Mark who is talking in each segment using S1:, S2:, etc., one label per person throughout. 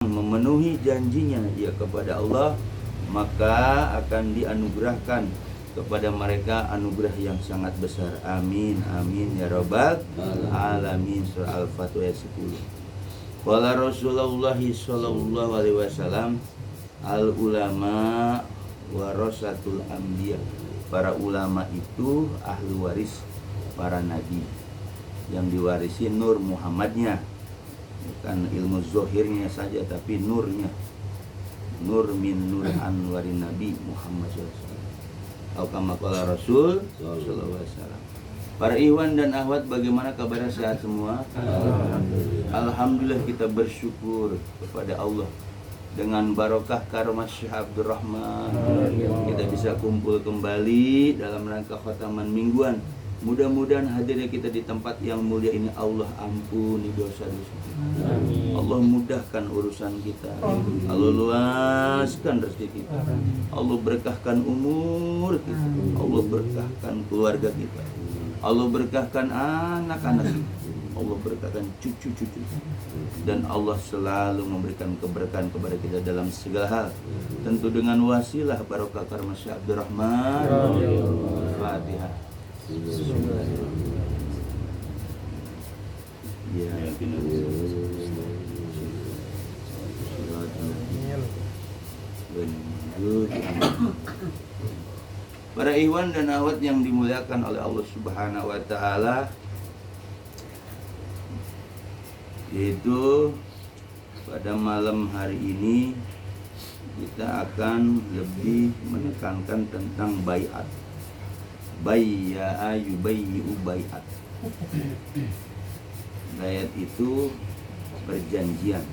S1: memenuhi janjinya ya kepada Allah, maka akan dianugerahkan kepada mereka anugerah yang sangat besar. Amin amin ya rabbal alamin. Surah Al-Fatih ayat 10. Qala Rasulullah sallallahu alaihi wasallam, al ulama warasatul anbiya. Para ulama itu ahli waris para nabi, yang diwarisi nur Muhammadnya, bukan ilmu zohirnya saja tapi nurnya. Nur min nur anwarin nabi Muhammad SAW. Atau kama qala Rasul sallallahu alaihi wasallam. Para ikhwan dan akhwat, bagaimana kabar, sehat semua? Alhamdulillah, kita bersyukur kepada Allah. Dengan barokah karomah Syekh Abdurrahman, kita bisa kumpul kembali dalam rangka khataman mingguan. Mudah-mudahan hadirnya kita di tempat yang mulia ini Allah ampuni dosa-dosa kita. Allah mudahkan urusan kita. Allah luaskan rezeki kita. Allah berkahkan umur kita. Allah berkahkan keluarga kita. Allah berkahkan anak-anak kita. Allah berkahkan cucu-cucu. Dan Allah selalu memberikan keberkahan kepada kita dalam segala hal. Tentu dengan wasilah barokah karomah Syekh Abdurrahman. Fatihah. Ya, para ikhwan dan akhwat yang dimuliakan oleh Allah Subhanahu wa taala, yaitu pada malam hari ini kita akan lebih menekankan tentang baiat. Bayya yubayyu baiat. Baiat itu perjanjian,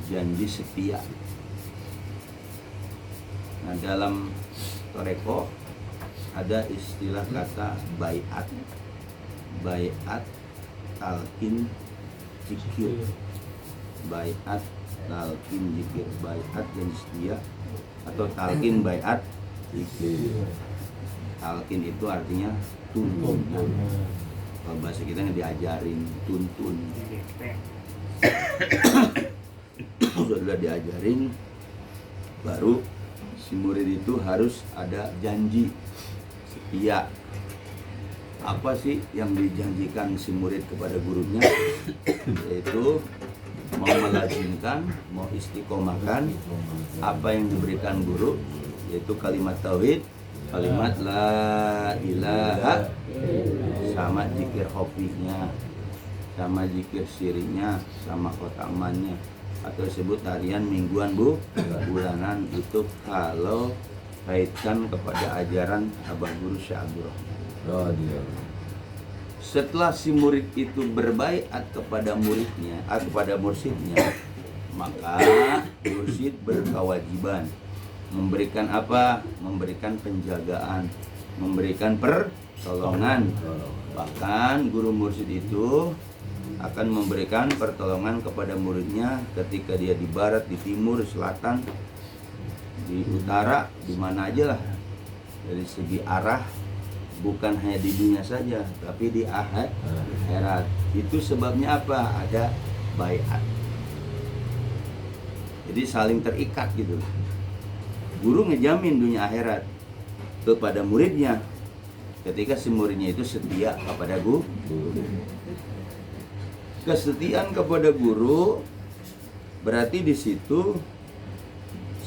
S1: janji setia. Nah, dalam Toreko ada istilah kata baiat. Baiat, talqin, zikir. Baiat, talqin, zikir. Baiat janji setia atau talqin baiat zikir. Talqin itu artinya tuntun. Kalau bahasa kita diajarin, tuntun. Sudah diajarin, baru si murid itu harus ada janji setia. Apa sih yang dijanjikan si murid kepada gurunya? Yaitu mau melazimkan, mau istiqomahkan apa yang diberikan guru, yaitu kalimat tauhid, kalimat la ilaha, sama zikir hofinya, sama zikir sirinya, sama khotamannya, atau sebut harian, mingguan, bulanan. Itu kalau kaitkan kepada ajaran Abah Guru Syekh Abdurrahman. Setelah si murid itu berbaiat kepada muridnya, kepada mursyidnya, maka mursyid berkewajiban memberikan apa? Memberikan penjagaan, memberikan pertolongan. Bahkan guru mursyid itu akan memberikan pertolongan kepada muridnya ketika dia di barat, di timur, di selatan, di utara, di mana aja lah. Dari segi arah, bukan hanya di dunia saja, tapi di akhirat. Itu sebabnya apa? Ada baiat. Jadi saling terikat gitu. Guru ngejamin dunia akhirat kepada muridnya ketika si muridnya itu setia kepada guru. Kesetiaan kepada guru berarti di situ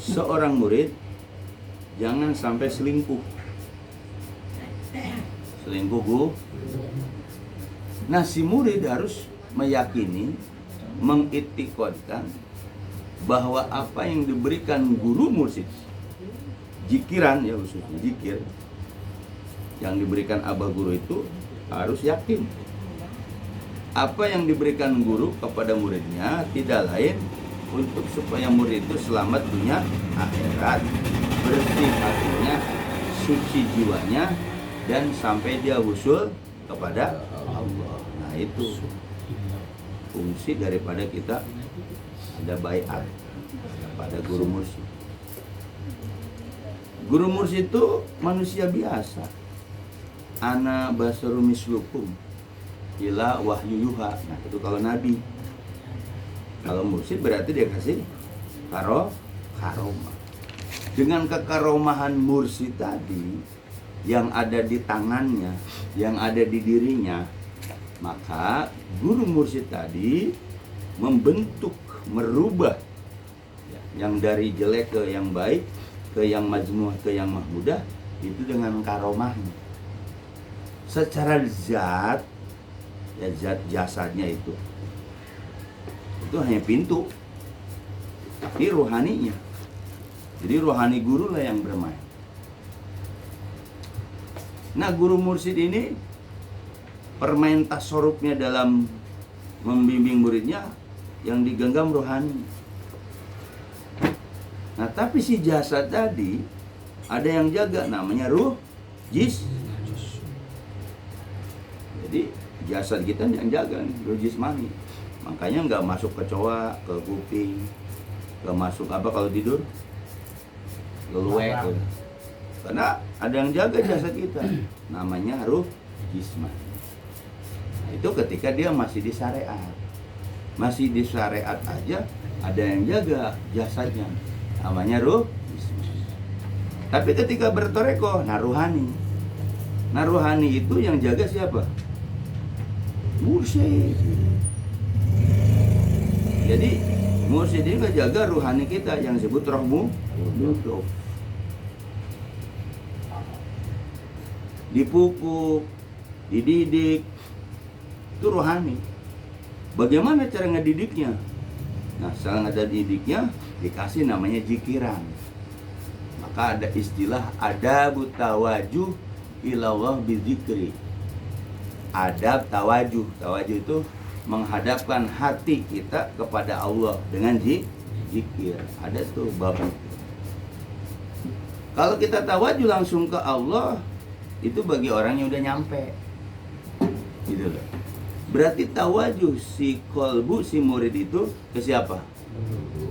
S1: seorang murid jangan sampai selingkuh. Nah, si murid harus meyakini, mengitikadkan bahwa apa yang diberikan guru mursyid, jikiran ya, khususnya zikir yang diberikan abah guru, itu harus yakin apa yang diberikan guru kepada muridnya tidak lain untuk supaya murid itu selamat dunia akhirat, bersih hatinya, suci jiwanya, dan sampai dia usul kepada Allah. Nah, itu fungsi daripada kita ada baiat pada guru mursyid. Guru mursyid itu manusia biasa. Ana basaru mislukum ila wahyu yuha. Nah, itu kalau nabi. Kalau mursyid berarti dia kasih karomah. Dengan kekaromahan mursyid tadi yang ada di tangannya, yang ada di dirinya, maka guru mursyid tadi membentuk, merubah yang dari jelek ke yang baik, ke yang majmuh, ke yang mahmudah, itu dengan karomahnya. Secara zat, ya zat jasadnya itu hanya pintu, tapi rohaninya. Jadi rohani guru lah yang bermain. Nah, guru mursyid ini permain tasarrufnya dalam membimbing muridnya yang digenggam rohani. Nah, tapi si jasad tadi ada yang jaga, namanya ruh Jadi jasad kita yang jaga nih, ruh jismani. Makanya nggak masuk kecoa, ke kuping, nggak masuk apa kalau tidur, leluek. Karena ada yang jaga jasad kita, namanya ruh jismani. Nah, itu ketika dia masih di syariat. Masih di syariat aja ada yang jaga jasadnya, namanya ruh jismani. Tapi ketika bertoreko, naruhani. Naruhani itu yang jaga siapa? Mursyid. Jadi mursyid ini jaga ruhani kita yang disebut rohmu duduk. Dipupuk, dididik, itu rohani. Bagaimana cara ngedidiknya? Nah, setelah ada didiknya, dikasih namanya jikiran. Maka ada istilah adab tawajuh ilallah bizikri. Adab tawajuh. Tawajuh itu menghadapkan hati kita kepada Allah dengan zikir. Ada tuh bab. Kalau kita tawajuh langsung ke Allah, itu bagi orang yang udah nyampe. Gitu loh. Berarti tawajuh si kolbu, si murid itu ke siapa?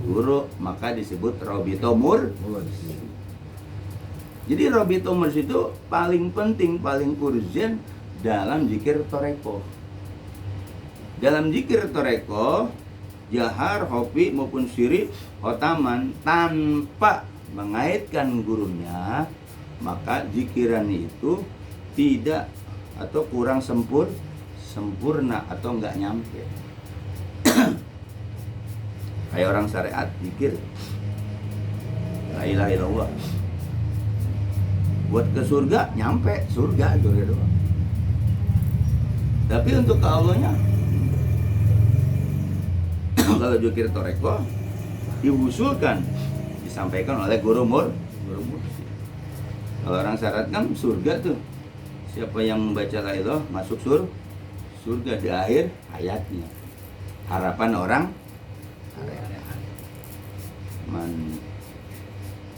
S1: Guru, maka disebut robito mursyid. Jadi robito mursyid itu paling penting, paling urgen dalam zikir toreko. Dalam zikir toreko, jahar, hopi maupun siri, hotaman, tanpa mengaitkan gurunya, maka zikiran itu tidak atau kurang sempurna atau enggak nyampe. Kayak orang syariat zikir la ilaha illallah, buat ke surga nyampe surga doang. Tapi untuk ke Allahnya kalau zikir toreko diusulkan, disampaikan oleh guru mursyid. Kalau orang syarat kan surga tuh, siapa yang membaca la ilaha masuk surga di akhir hayatnya. Harapan orang man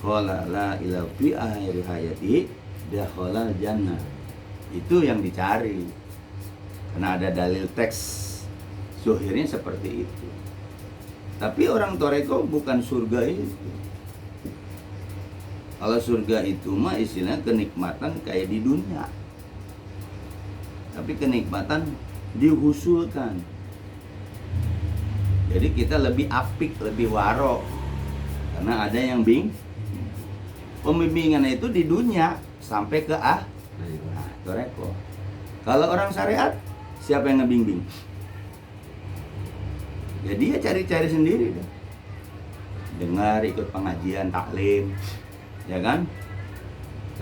S1: qala la ilaha fi akhir hayati dakhala jannah. Itu yang dicari. Karena ada dalil teks zuhirnya seperti itu. Tapi orang toreko bukan surga itu. Kalau surga itu mah istilahnya kenikmatan kayak di dunia. Tapi kenikmatan diusulkan. Jadi kita lebih apik, lebih waro. Karena ada yang pembimbingan itu di dunia sampai ke toreko. Kalau orang syariat, siapa yang ngebimbing? Jadi ya cari-cari sendiri deh. Dengar, ikut pengajian, taklim, ya kan?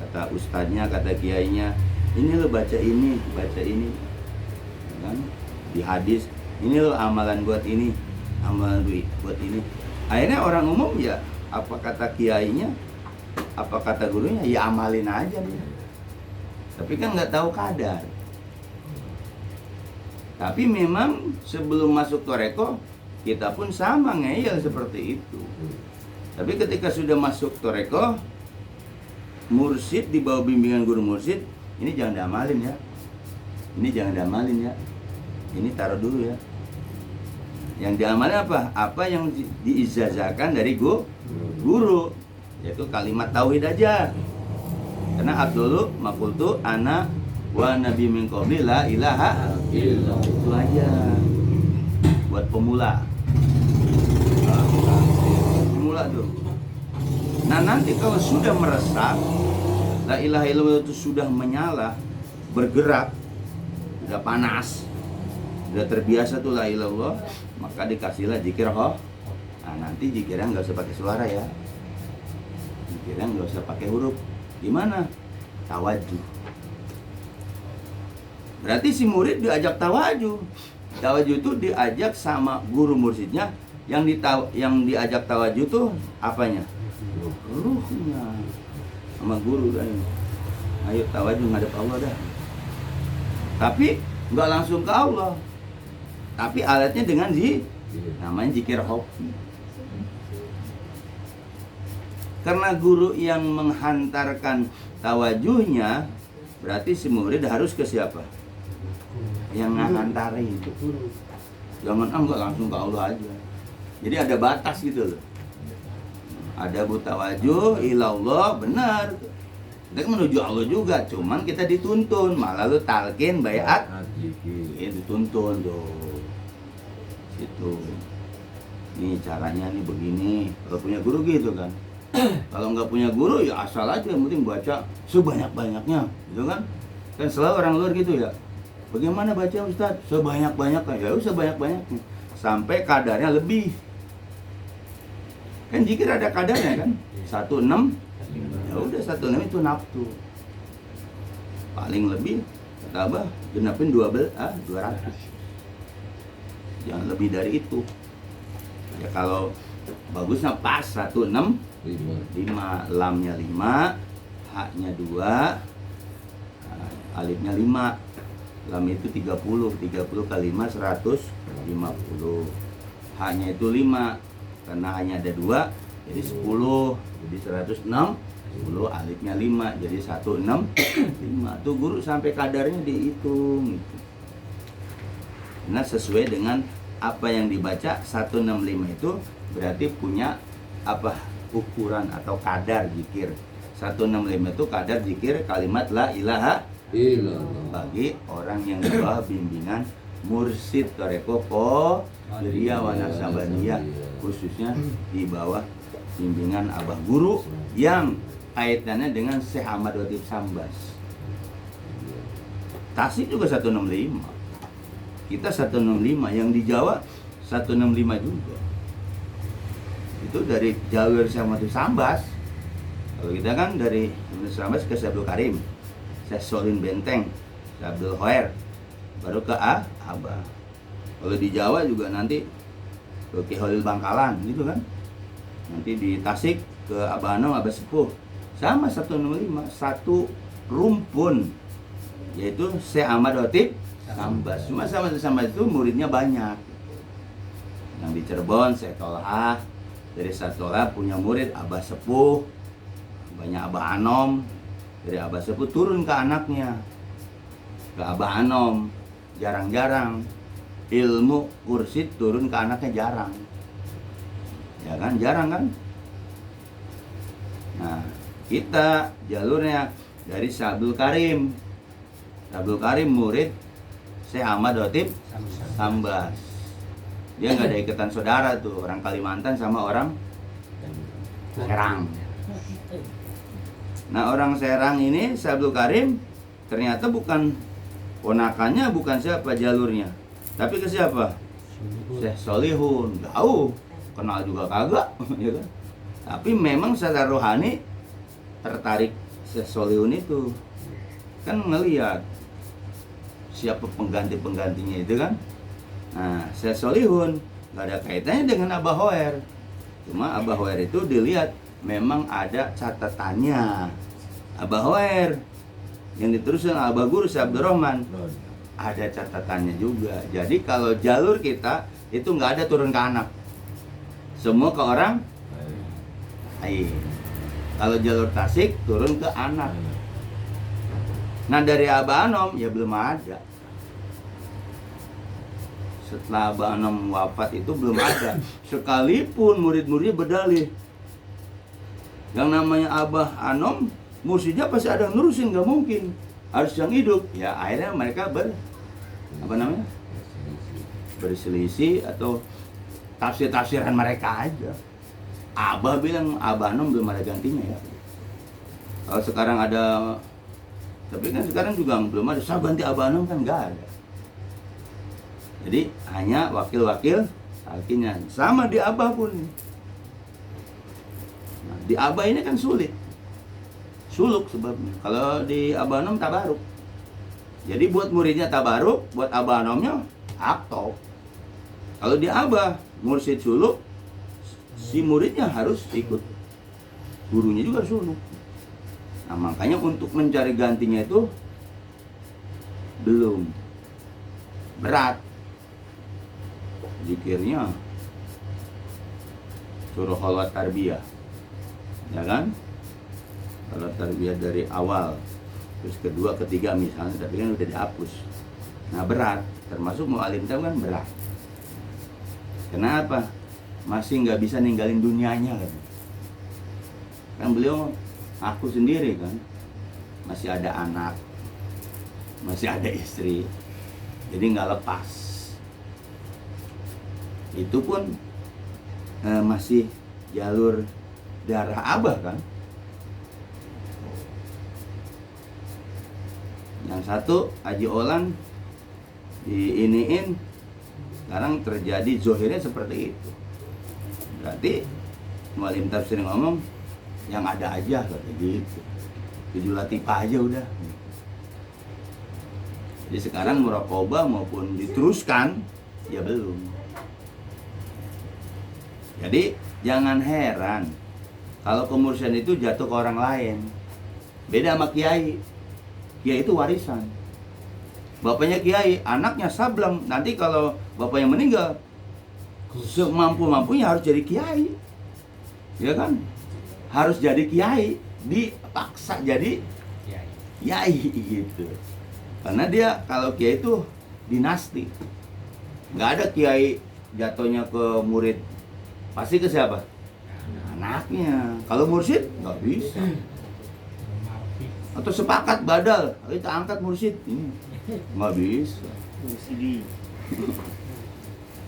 S1: Kata ustadznya, kata kiainya, ini lo baca ini, ya kan? Di hadis, ini lo amalan buat ini, amalan buat ini. Akhirnya orang umum ya, apa kata kiainya, apa kata gurunya, ya amalin aja nih. Tapi kan nggak tahu kadar. Tapi memang sebelum masuk toreko, kita pun sama ngeyel seperti itu. Tapi ketika sudah masuk toreko, mursyid di bawah bimbingan guru mursyid, ini jangan diamalin ya. Ini jangan diamalin ya. Ini taruh dulu ya. Yang diamalin apa? Apa yang diijazahkan dari guru, yaitu kalimat tauhid aja. Karena Abdullah makultu ana wa nabi min qabli la ilaha illallah. Itu aja buat pemula. nanti kalau sudah meresap, la ilaha illallah itu sudah menyala, bergerak, udah panas, udah terbiasa tuh la ilaha illallah, maka dikasihlah zikir ho. Nah nanti zikirnya nggak usah pakai suara ya, zikirnya nggak usah pakai huruf. Gimana? Tawajuh. Berarti si murid diajak tawajuh. Tawajuh itu diajak sama guru mursidnya. Yang diajak tawajuh tuh apanya? Ruhnya. Sama guru kan. Ayo tawajuh ngadep Allah dah. Tapi nggak langsung ke Allah. Tapi alatnya dengan namanya zikir hobi. Karena guru yang menghantarkan tawajuhnya, berarti si murid harus ke siapa? Yang ngantarin itu. Jangan enggak langsung ke Allah aja. Jadi ada batas gitu loh. Ada tawajuh ilallah, benar. Kita menuju Allah juga, cuman kita dituntun, malah lu talqin baiat. Ya, dituntun tuh. Itu. Nih caranya nih begini. Kalau punya guru gitu kan. Kalau nggak punya guru ya asal aja, yang penting baca sebanyak-banyaknya, gitu kan? Kan selalu orang luar gitu ya. Bagaimana baca Ustadz? Sebanyak-banyaknya, ya udah sebanyak-banyaknya sampai kadarnya lebih. Kan zikir ada kadarnya kan? 16, ya udah 16 itu nafsu. Paling lebih kata Abah genapin 200. Jangan lebih dari itu. Ya kalau bagusnya pas 16 5, lamnya 5, haknya 2, alifnya 5. Lam itu 30 kali 5 150. Haknya itu 5 karena hanya ada 2 jadi 10, jadi 160. 10 alifnya 5 jadi 165. Tuh guru sampai kadarnya dihitung gitu. Nah sesuai dengan apa yang dibaca 165 itu berarti punya apa ukuran atau kadar zikir. 165 itu kadar zikir kalimat la ilaha illallah bagi orang yang di bawah bimbingan mursyid Thariqah Qadiriyah wa Naqsabandiyah, khususnya di bawah bimbingan Abah Guru yang kaitannya dengan Syekh Ahmad Latif Sambas. Tasik juga 165. Kita 165, yang di Jawa 165 juga. Itu dari jalur Syekh Ahmad Latif Sambas. Kalau kita kan dari Sambas ke Syekh Abdul Karim, Syekh Solin Benteng, Syekh Abdul Khair, baru ke Abah. Kalau di Jawa juga nanti ke Ki Holil Bangkalan gitu kan. Nanti di Tasik ke Abah Anom, Abah Sepuh. Sama 165, satu rumpun, yaitu Syekh Ahmad Latif Sambas. Cuma sama-sama itu muridnya banyak. Yang di Cirebon Syekh Tolha, dari Syekh Tolha punya murid Abah Sepuh, banyak Abah Anom. Dari Abah Sepuh turun ke anaknya, ke Abah Anom. Jarang-jarang ilmu kursid turun ke anaknya, jarang. Ya kan, jarang kan. Nah, kita jalurnya dari Syekh Abdul Karim. Abdul Karim murid Syekh Ahmad Latif Sambas. Dia nggak ada ikatan saudara tuh, orang Kalimantan sama orang Serang. Nah, orang Serang ini Syekh Abdul Karim ternyata bukan ponakannya, bukan siapa jalurnya, tapi ke siapa? Syekh Solihun. Jauh, kenal juga kagak, ya kan? Tapi memang secara rohani tertarik Syekh Solihun itu. Kan ngelihat siapa pengganti-penggantinya itu kan. Nah, Syekh Solihun nggak ada kaitannya dengan Abah Hoer. Cuma Abah Hoer itu dilihat memang ada catatannya. Abah Hoer yang diteruskan Abah Guru Syekh Abdul Rahman ada catatannya juga. Jadi kalau jalur kita itu nggak ada turun ke anak, semua ke orang lain. Kalau jalur Tasik turun ke anak. Nah dari Abah Anom ya belum ada. Setelah Abah Anom wafat itu belum ada. Sekalipun murid-muridnya berdalih, yang namanya Abah Anom mursyidnya pasti ada yang nurusin, nggak mungkin harus yang hidup. Ya akhirnya mereka berselisih atau tafsir-tafsiran mereka aja. Abah bilang Abanom belum ada gantinya ya. Kalau sekarang ada, tapi kan sekarang juga belum ada. Saya ganti Abanom kan nggak ada. Jadi hanya wakil-wakil talkinnya. Sama di Abah pun. Nah, di Abah ini kan sulit. Suluk sebabnya. Kalau di Abanom tabaruk. Jadi buat muridnya tabaruk, buat Abanomnya akto. Kalau di Abah mursyid suluk, si muridnya harus ikut. Gurunya juga suluk. Nah, makanya untuk mencari gantinya itu belum berat. Zikirnya suruh khalwat tarbiyah, ya kan? Khalwat tarbiyah dari awal, terus kedua, ketiga misalnya, tapi kan udah dihapus. Nah berat, termasuk mu'alim tahu kan berat. Kenapa? Masih nggak bisa ninggalin dunianya kan? Kan beliau aku sendiri kan, masih ada anak, masih ada istri, jadi nggak lepas. Itu pun masih jalur darah Abah kan. Yang satu Haji Olan diiniin, sekarang terjadi zohirnya seperti itu. Berarti mu'alim tafsir ngomong yang ada aja kayak gitu, 7 latifah aja udah. Jadi sekarang muraqabah maupun diteruskan ya belum. Jadi jangan heran kalau kemursyiden itu jatuh ke orang lain. Beda sama kiai. Kiai itu warisan. Bapaknya kiai, anaknya sableng. Nanti kalau bapaknya meninggal, semampu-mampunya harus jadi kiai. Ya kan? Harus jadi kiai, dipaksa jadi kiai gitu. Karena dia kalau kiai itu dinasti. Nggak ada kiai jatuhnya ke murid, pasti ke siapa? Anaknya. Kalau mursyid nggak bisa. Atau sepakat badal, kita angkat mursyid ini nggak bisa.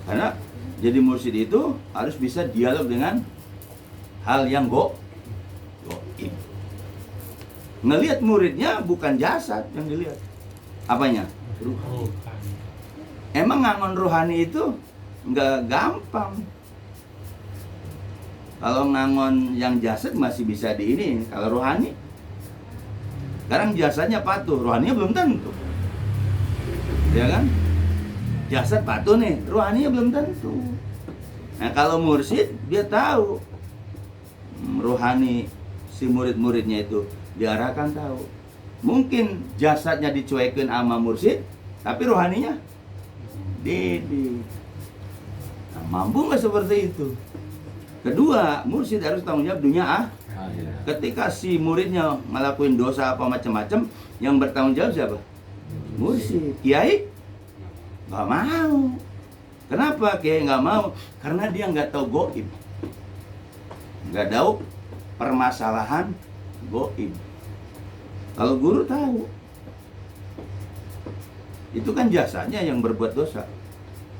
S1: Karena jadi mursyid itu harus bisa dialog dengan hal yang goib. Ngelihat muridnya bukan jasad yang dilihat. Apanya? Ruhani. Emang ngangon rohani itu nggak gampang. Kalau ngangon yang jasad masih bisa di ini. Kalau rohani, sekarang jasadnya patuh, rohaninya belum tentu. Ya kan? Jasad patuh nih, rohaninya belum tentu. Nah kalau mursyid, dia tahu rohani si murid-muridnya itu diarahkan tahu. Mungkin jasadnya dicuekin sama mursyid, tapi rohaninya didik. Nah, mampu nggak seperti itu? Kedua, mursyid harus tanggung jawab dunia Ketika si muridnya ngelakuin dosa apa macam-macam, yang bertanggung jawab siapa? Mursyid. Kiai nggak mau. Kenapa kiai nggak mau? Karena dia nggak tahu goib, nggak tahu permasalahan goib. Kalau guru tahu, itu kan jasanya yang berbuat dosa,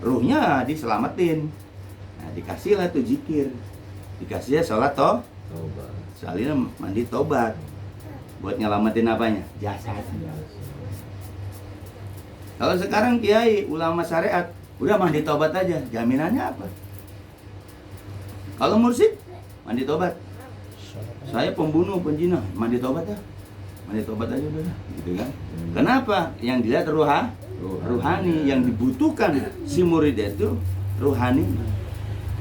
S1: ruhnya diselamatin. Nah, dikasihlah tuh zikir, dikasihnya sholat tobat, sekalian mandi tobat, buat nyelamatin apanya? Jasad. Kalau sekarang kiai, ulama syariat, udah mandi tobat aja, jaminannya apa? Kalau mursyid, mandi tobat. Saya pembunuh, penjina, mandi tobat ya. Mandi tobat aja udah, gitu kan? Kenapa? Yang dilihat ruhani, yang dibutuhkan si murid itu ruhani.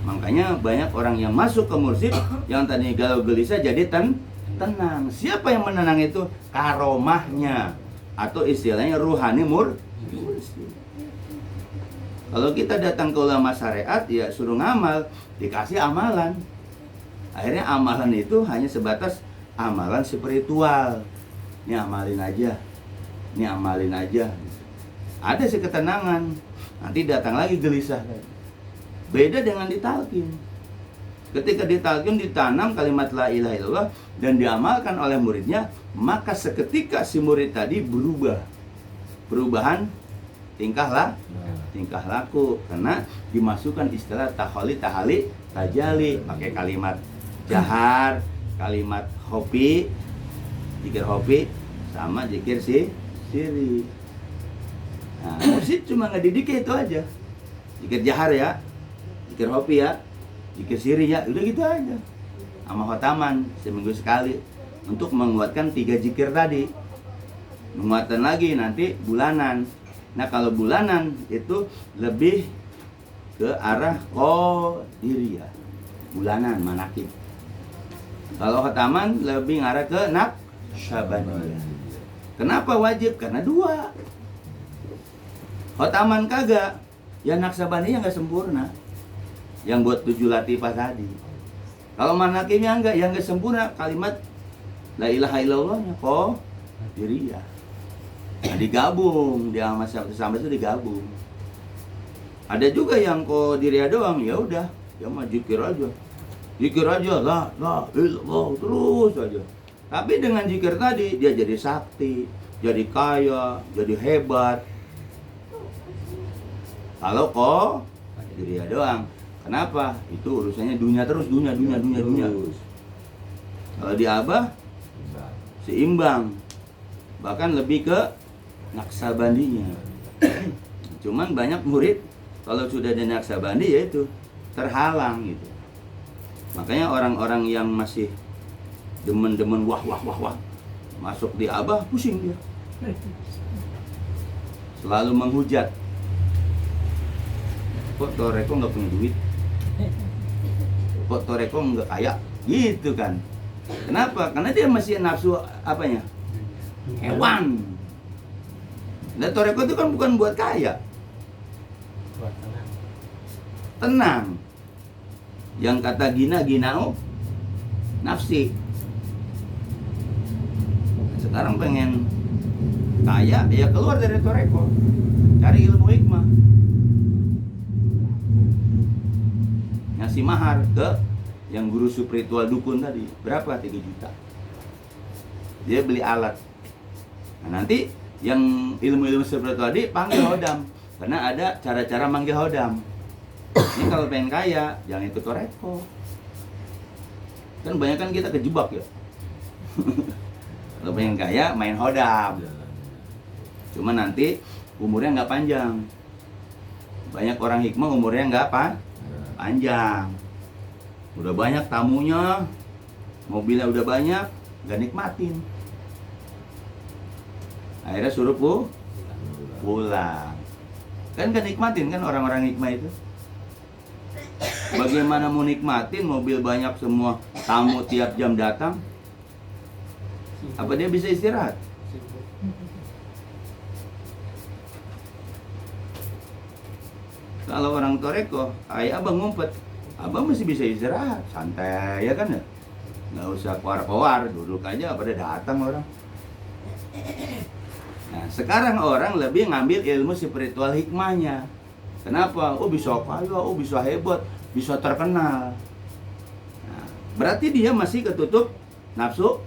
S1: Makanya banyak orang yang masuk ke mursyid yang tadi galau gelisah jadi tenang. Siapa yang menenang itu? Karomahnya, atau istilahnya ruhani mursyid. Kalau kita datang ke ulama syariat, ya suruh ngamal, dikasih amalan. Akhirnya amalan itu hanya sebatas amalan spiritual. Ini amalin aja, ini amalin aja. Ada sih ketenangan, nanti datang lagi gelisah. Beda dengan ditalkin. Ketika ditalkin ditanam kalimat la ilaha illallah dan diamalkan oleh muridnya, maka seketika si murid tadi berubah. Perubahan tingkah laku, karena dimasukkan istilah tahali tajali, pakai kalimat jahar, kalimat hopi, zikir hopi, sama zikir siri. Nah, mursyid cuma ngedidik itu aja. Zikir jahar ya, zikir hopi ya, zikir siri ya, udah gitu aja. Sama khotaman seminggu sekali untuk menguatkan 3 zikir tadi. Menguatkan lagi nanti bulanan. Nah, kalau bulanan itu lebih ke arah qadiriyah. Bulanan manakib. Kalau khotaman lebih ngarah ke naqsyabandiyah. Kenapa wajib? Karena 2. Khotaman kagak, ya naqsyabandiyah nggak sempurna. Yang buat 7 latifah tadi. Kalau manakibnya enggak, yang nggak sempurna kalimat la ilaha illallahnya qadiriyah. Nah, digabung dia sama itu digabung. Ada juga yang qadiriyah doang, ya udah, dia mah zikir aja. Zikir aja la ilallah terus aja. Tapi dengan zikir tadi dia jadi sakti, jadi kaya, jadi hebat. Kalau qadiriyah doang, kenapa? Itu urusannya dunia terus, dunia. Kalau di Abah seimbang, bahkan lebih ke naqsyabandiyah. Cuman banyak murid kalau sudah ada naqsyabandi ya itu terhalang gitu. Makanya orang-orang yang masih demen-demen wah masuk di Abah pusing dia. Selalu menghujat. Kok Toreko nggak punya duit? Kok Toreko nggak kaya? Gitu kan. Kenapa? Karena dia masih nafsu apanya? Hewan. Dan Toreko itu kan bukan buat kaya.
S2: Buat
S1: Tenang. Yang kata ginau nafsi. Sekarang pengen kaya, ya keluar dari Toreko. Cari ilmu hikmah. Ngasih mahar ke yang guru spiritual dukun tadi. Berapa? 3 juta. Dia beli alat. Nah, nanti yang ilmu-ilmu spiritual tadi panggil hodam. Karena ada cara-cara manggil hodam. Ini kalau pengen kaya, jangan ikut Toreko. Kan banyak kan kita kejebak ya. Kalau pengen kaya, main hodam. Cuma nanti umurnya nggak panjang. Banyak orang hikmah umurnya nggak panjang. Udah banyak tamunya, mobilnya udah banyak, nggak nikmatin. Akhirnya suruh pulang. Kan gak nikmatin kan orang-orang hikmah itu. Bagaimana mau nikmatin mobil banyak semua, tamu tiap jam datang? Apa dia bisa istirahat? Kalau orang Toreko, ayah abang ngumpet, abang masih bisa istirahat, santai ya kan ya? Nggak usah keluar-keluar, duduk aja pada datang orang. Nah, sekarang orang lebih ngambil ilmu spiritual hikmahnya. Kenapa? Oh bisa kaya, oh bisa hebat, bisa terkenal. Nah, berarti dia masih ketutup nafsu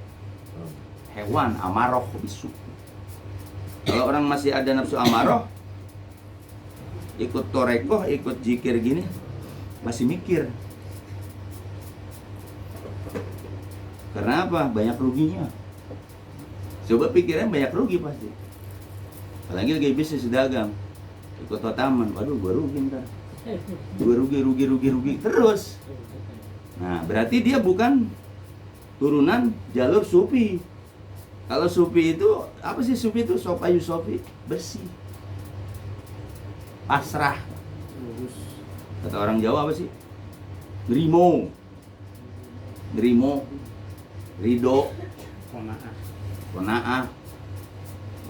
S1: hewan, amaroh, bisu. Kalau orang masih ada nafsu amaroh, ikut Toreko, ikut zikir gini, masih mikir. Karena apa? Banyak ruginya. Coba pikiran banyak rugi pasti. Apalagi lagi bisnis dagang, ikut taman, waduh gua rugi ntar. Gua rugi terus. Nah, berarti dia bukan turunan jalur sufi. Kalau sufi itu, apa sih sufi itu? Sopayu sofi, bersih. Pasrah. Kata orang Jawa apa sih? Nerimo, ridho, kona'ah.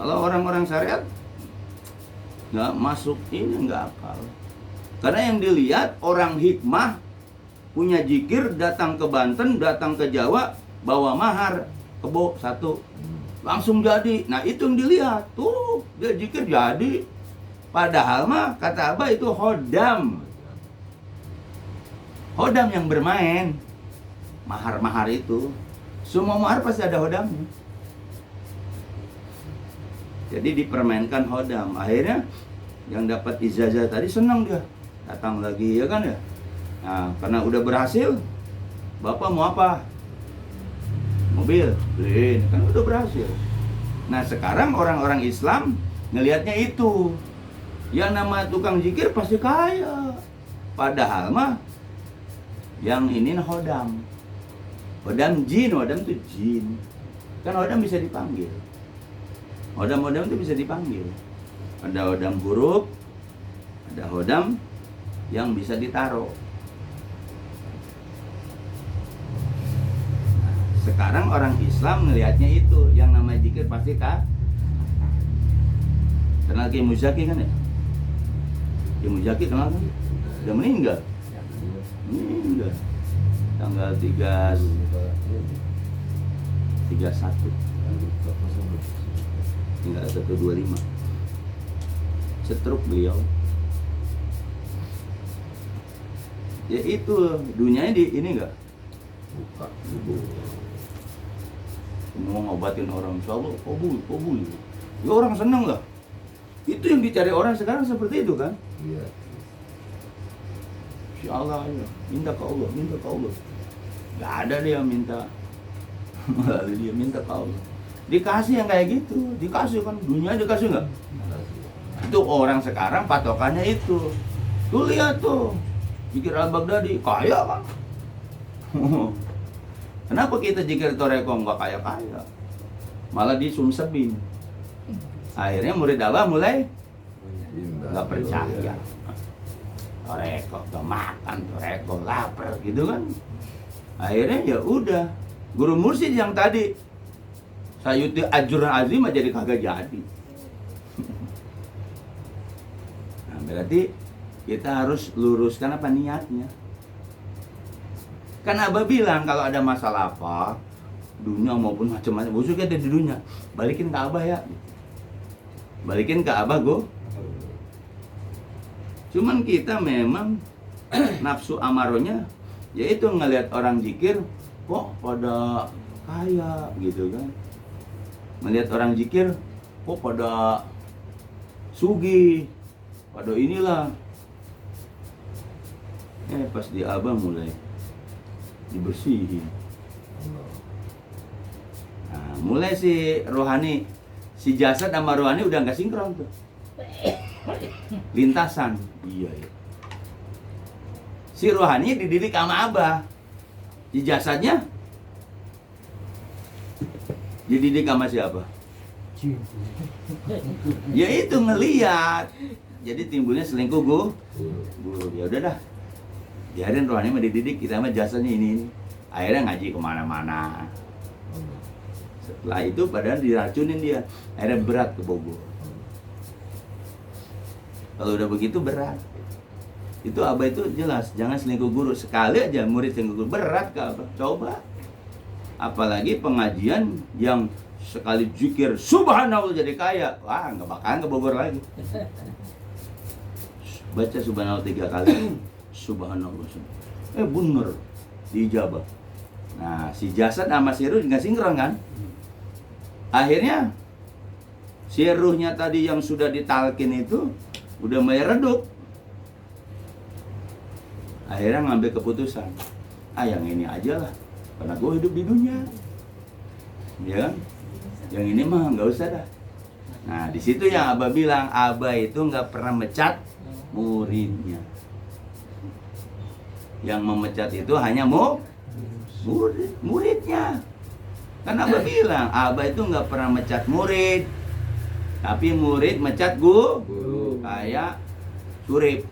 S1: Kalau orang-orang syariat nggak masuk ini, nggak akal. Karena yang dilihat orang hikmah punya zikir, datang ke Banten, datang ke Jawa, bawa mahar, kebo 1, langsung jadi. Nah itu yang dilihat, tuh dia zikir jadi. Padahal mah kata Abah itu hodam yang bermain. Mahar-mahar itu, semua mahar pasti ada hodamnya. Jadi dipermainkan hodam. Akhirnya yang dapat ijazah tadi senang dia, datang lagi ya kan ya. Nah, karena udah berhasil, Bapak mau apa? Mobil, beliin, kan udah berhasil. Nah sekarang orang-orang Islam ngelihatnya itu, yang nama tukang zikir pasti kaya. Padahal mah yang ini hodam. Hodam jin, hodam itu jin. Kan hodam bisa dipanggil. Hodam-hodam itu bisa dipanggil. Ada hodam huruf, ada hodam yang bisa ditaruh. Nah, sekarang orang Islam melihatnya itu, yang namanya zikir pasti kah? Kenal Kiai Muzaki kan ya? Kiai Muzaki kenal kan? Udah meninggal. Meninggal. Tanggal 31. Tinggal 125. Stroke beliau. Ya itu dunianya di ini enggak? Mau ngobatin orang, insyaallah kabul. Ya orang seneng lah. Itu yang dicari orang sekarang seperti itu kan?
S3: Iya.
S1: Insyaallah ya, minta ke Allah. Gak ada dia minta. Lalu dia minta ke Allah. Dikasih yang kayak gitu, dikasih kan, dunia dikasih nggak? Itu orang sekarang patokannya itu. Tuh lihat tuh, zikir al-Baghdadi kaya kan? Kenapa kita zikir toreko nggak kaya-kaya? Malah disumsebin. Akhirnya murid Abah mulai nggak percaya. Toreko gak makan, toreko lapar gitu kan? Akhirnya ya udah, guru mursyid yang tadi Sayuti Ajurun Azim aja jadi kagak jadi. Nah, berarti kita harus luruskan apa niatnya. Kan Abah bilang kalau ada masalah apa, dunia maupun macam-macam, khususnya ada di dunia, balikin ke Abah ya. Balikin ke Abah go. Cuman kita memang nafsu amaronya yaitu ngelihat orang zikir kok pada kaya gitu kan. Melihat orang zikir kok pada sugih, pada inilah. Pas di Abah mulai dibersihin. Nah, mulai si rohani, si jasad sama rohani udah nggak sinkron tuh. Lintasan. Iya ya. Si rohani dididik sama Abah. Si jasadnya dididik sama siapa? Ya itu ngeliat. Jadi timbulnya selingkuh guru. Ya udah dah. Biarin rohani mah dididik, kita mah jasanya ini. Akhirnya ngaji kemana-mana. Setelah itu padahal diracunin dia. Akhirnya berat ke Bogor. Kalau udah begitu berat. Itu Abah itu jelas, jangan selingkuh guru. Sekali aja murid selingkuh guru, berat ke Abah. Coba. Apalagi pengajian yang sekali zikir subhanallah jadi kaya. Wah, nggak bakalan ke Bogor lagi. Baca subhanallah 3 kali. Subhanallah. Bener diijabah. Nah, si jasad sama si ruh nggak sinkron kan? Akhirnya si ruhnya tadi yang sudah ditalkin itu udah mulai redup. Akhirnya ngambil keputusan, yang ini aja lah, karena gue hidup di dunia, ya kan? Yang ini mah nggak usah dah. Nah di situ yang Abah bilang, Abah itu nggak pernah mecat muridnya. Yang memecat itu hanya muridnya. Kan Abah bilang, Abah itu nggak pernah mecat murid, tapi murid mecat guru. Kayak Surip.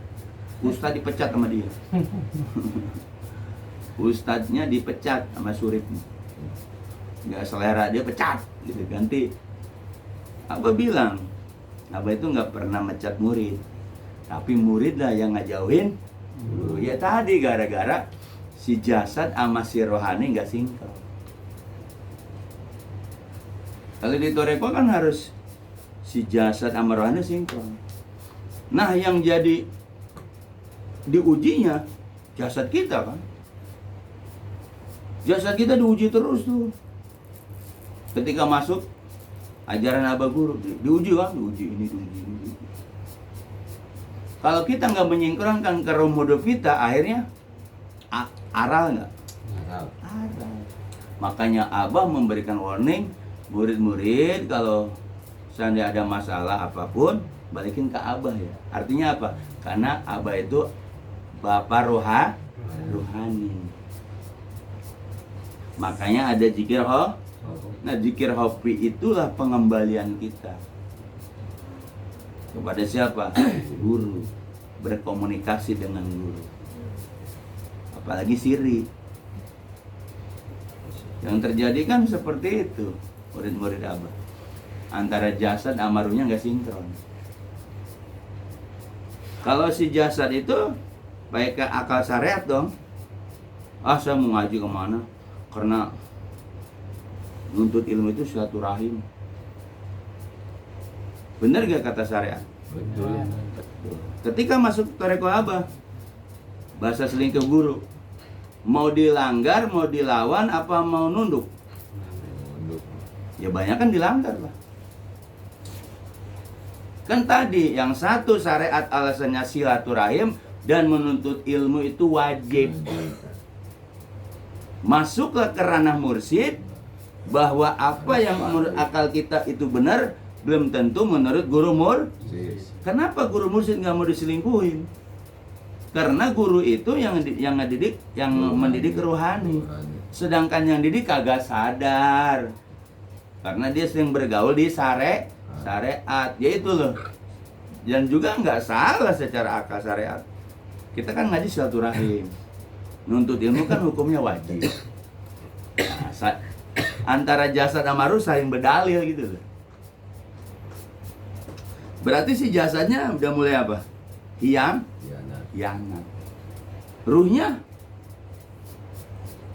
S1: Ustadz dipecat sama dia. Ustadznya dipecat sama Suripnya. Nggak selera dia pecat gitu, ganti. Abah bilang, Abah itu nggak pernah mecat murid, tapi murid lah yang ngajauhin guru. Ya tadi gara-gara si jasad sama si rohani nggak sinkron. Kalau di toreko kan harus si jasad sama rohani sinkron. Nah yang jadi diujinya jasad kita kan. Jasad kita diuji terus tuh. Ketika masuk ajaran Abah Guru diuji kan, diuji ini. Kalau kita nggak menyinkronkan ke ruh hidup kita, akhirnya aral nggak? Haram. Makanya Abah memberikan warning murid-murid kalau seandainya ada masalah apapun balikin ke Abah ya. Artinya apa? Karena Abah itu bapak rohani. Makanya ada zikir Nah, zikir hofi itulah pengembalian kita kepada siapa? Guru. Berkomunikasi dengan guru. Apalagi siri. Yang terjadi kan seperti itu, murid-murid Abah. Antara jasad sama ruhnya nggak sinkron. Kalau si jasad itu pakai akal syariat dong. Saya mau ngaji kemana? Karena nuntut ilmu itu silaturahim. Benar gak kata syariat?
S3: Betul.
S1: Ketika masuk tarekat Abah, bahasa selingkuh guru, mau dilanggar, mau dilawan, apa mau nunduk? Ya banyak kan dilanggar lah. Kan tadi yang satu syariat alasannya silaturahim dan menuntut ilmu itu wajib. Masuklah ke ranah mursyid, bahwa apa yang menurut akal kita itu benar belum tentu menurut guru Kenapa guru mursyid nggak mau diselingkuhin? Karena guru itu yang mendidik rohani. Sedangkan yang didik kagak sadar. Karena dia sering bergaul di syariat. Ya itu loh. Dan juga nggak salah secara akal syariat. Kita kan ngaji silaturahim. Nuntut ilmu kan hukumnya wajib. Nah, antara jasad sama ruh saling berdalil gitu loh. Berarti si jasadnya udah mulai apa? Hianat. Ruhnya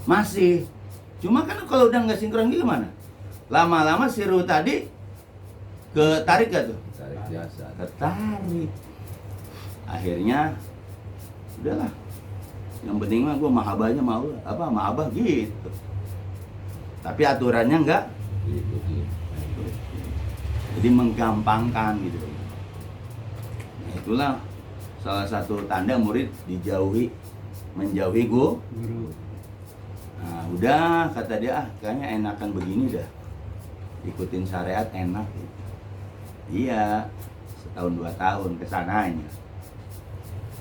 S1: masih. Cuma kan kalau udah nggak sinkron gimana? Lama-lama si ruh tadi ketarik gak tuh? Ketarik. Akhirnya udahlah. Yang penting mah gue mahabahnya mau mahabah gitu. Tapi aturannya enggak. Jadi menggampangkan gitu. Nah, itulah salah satu tanda murid menjauhi guru. Nah, udah kata dia, kayaknya enakan begini dah. Ikutin syariat enak gitu. Iya, setahun 2 tahun kesananya.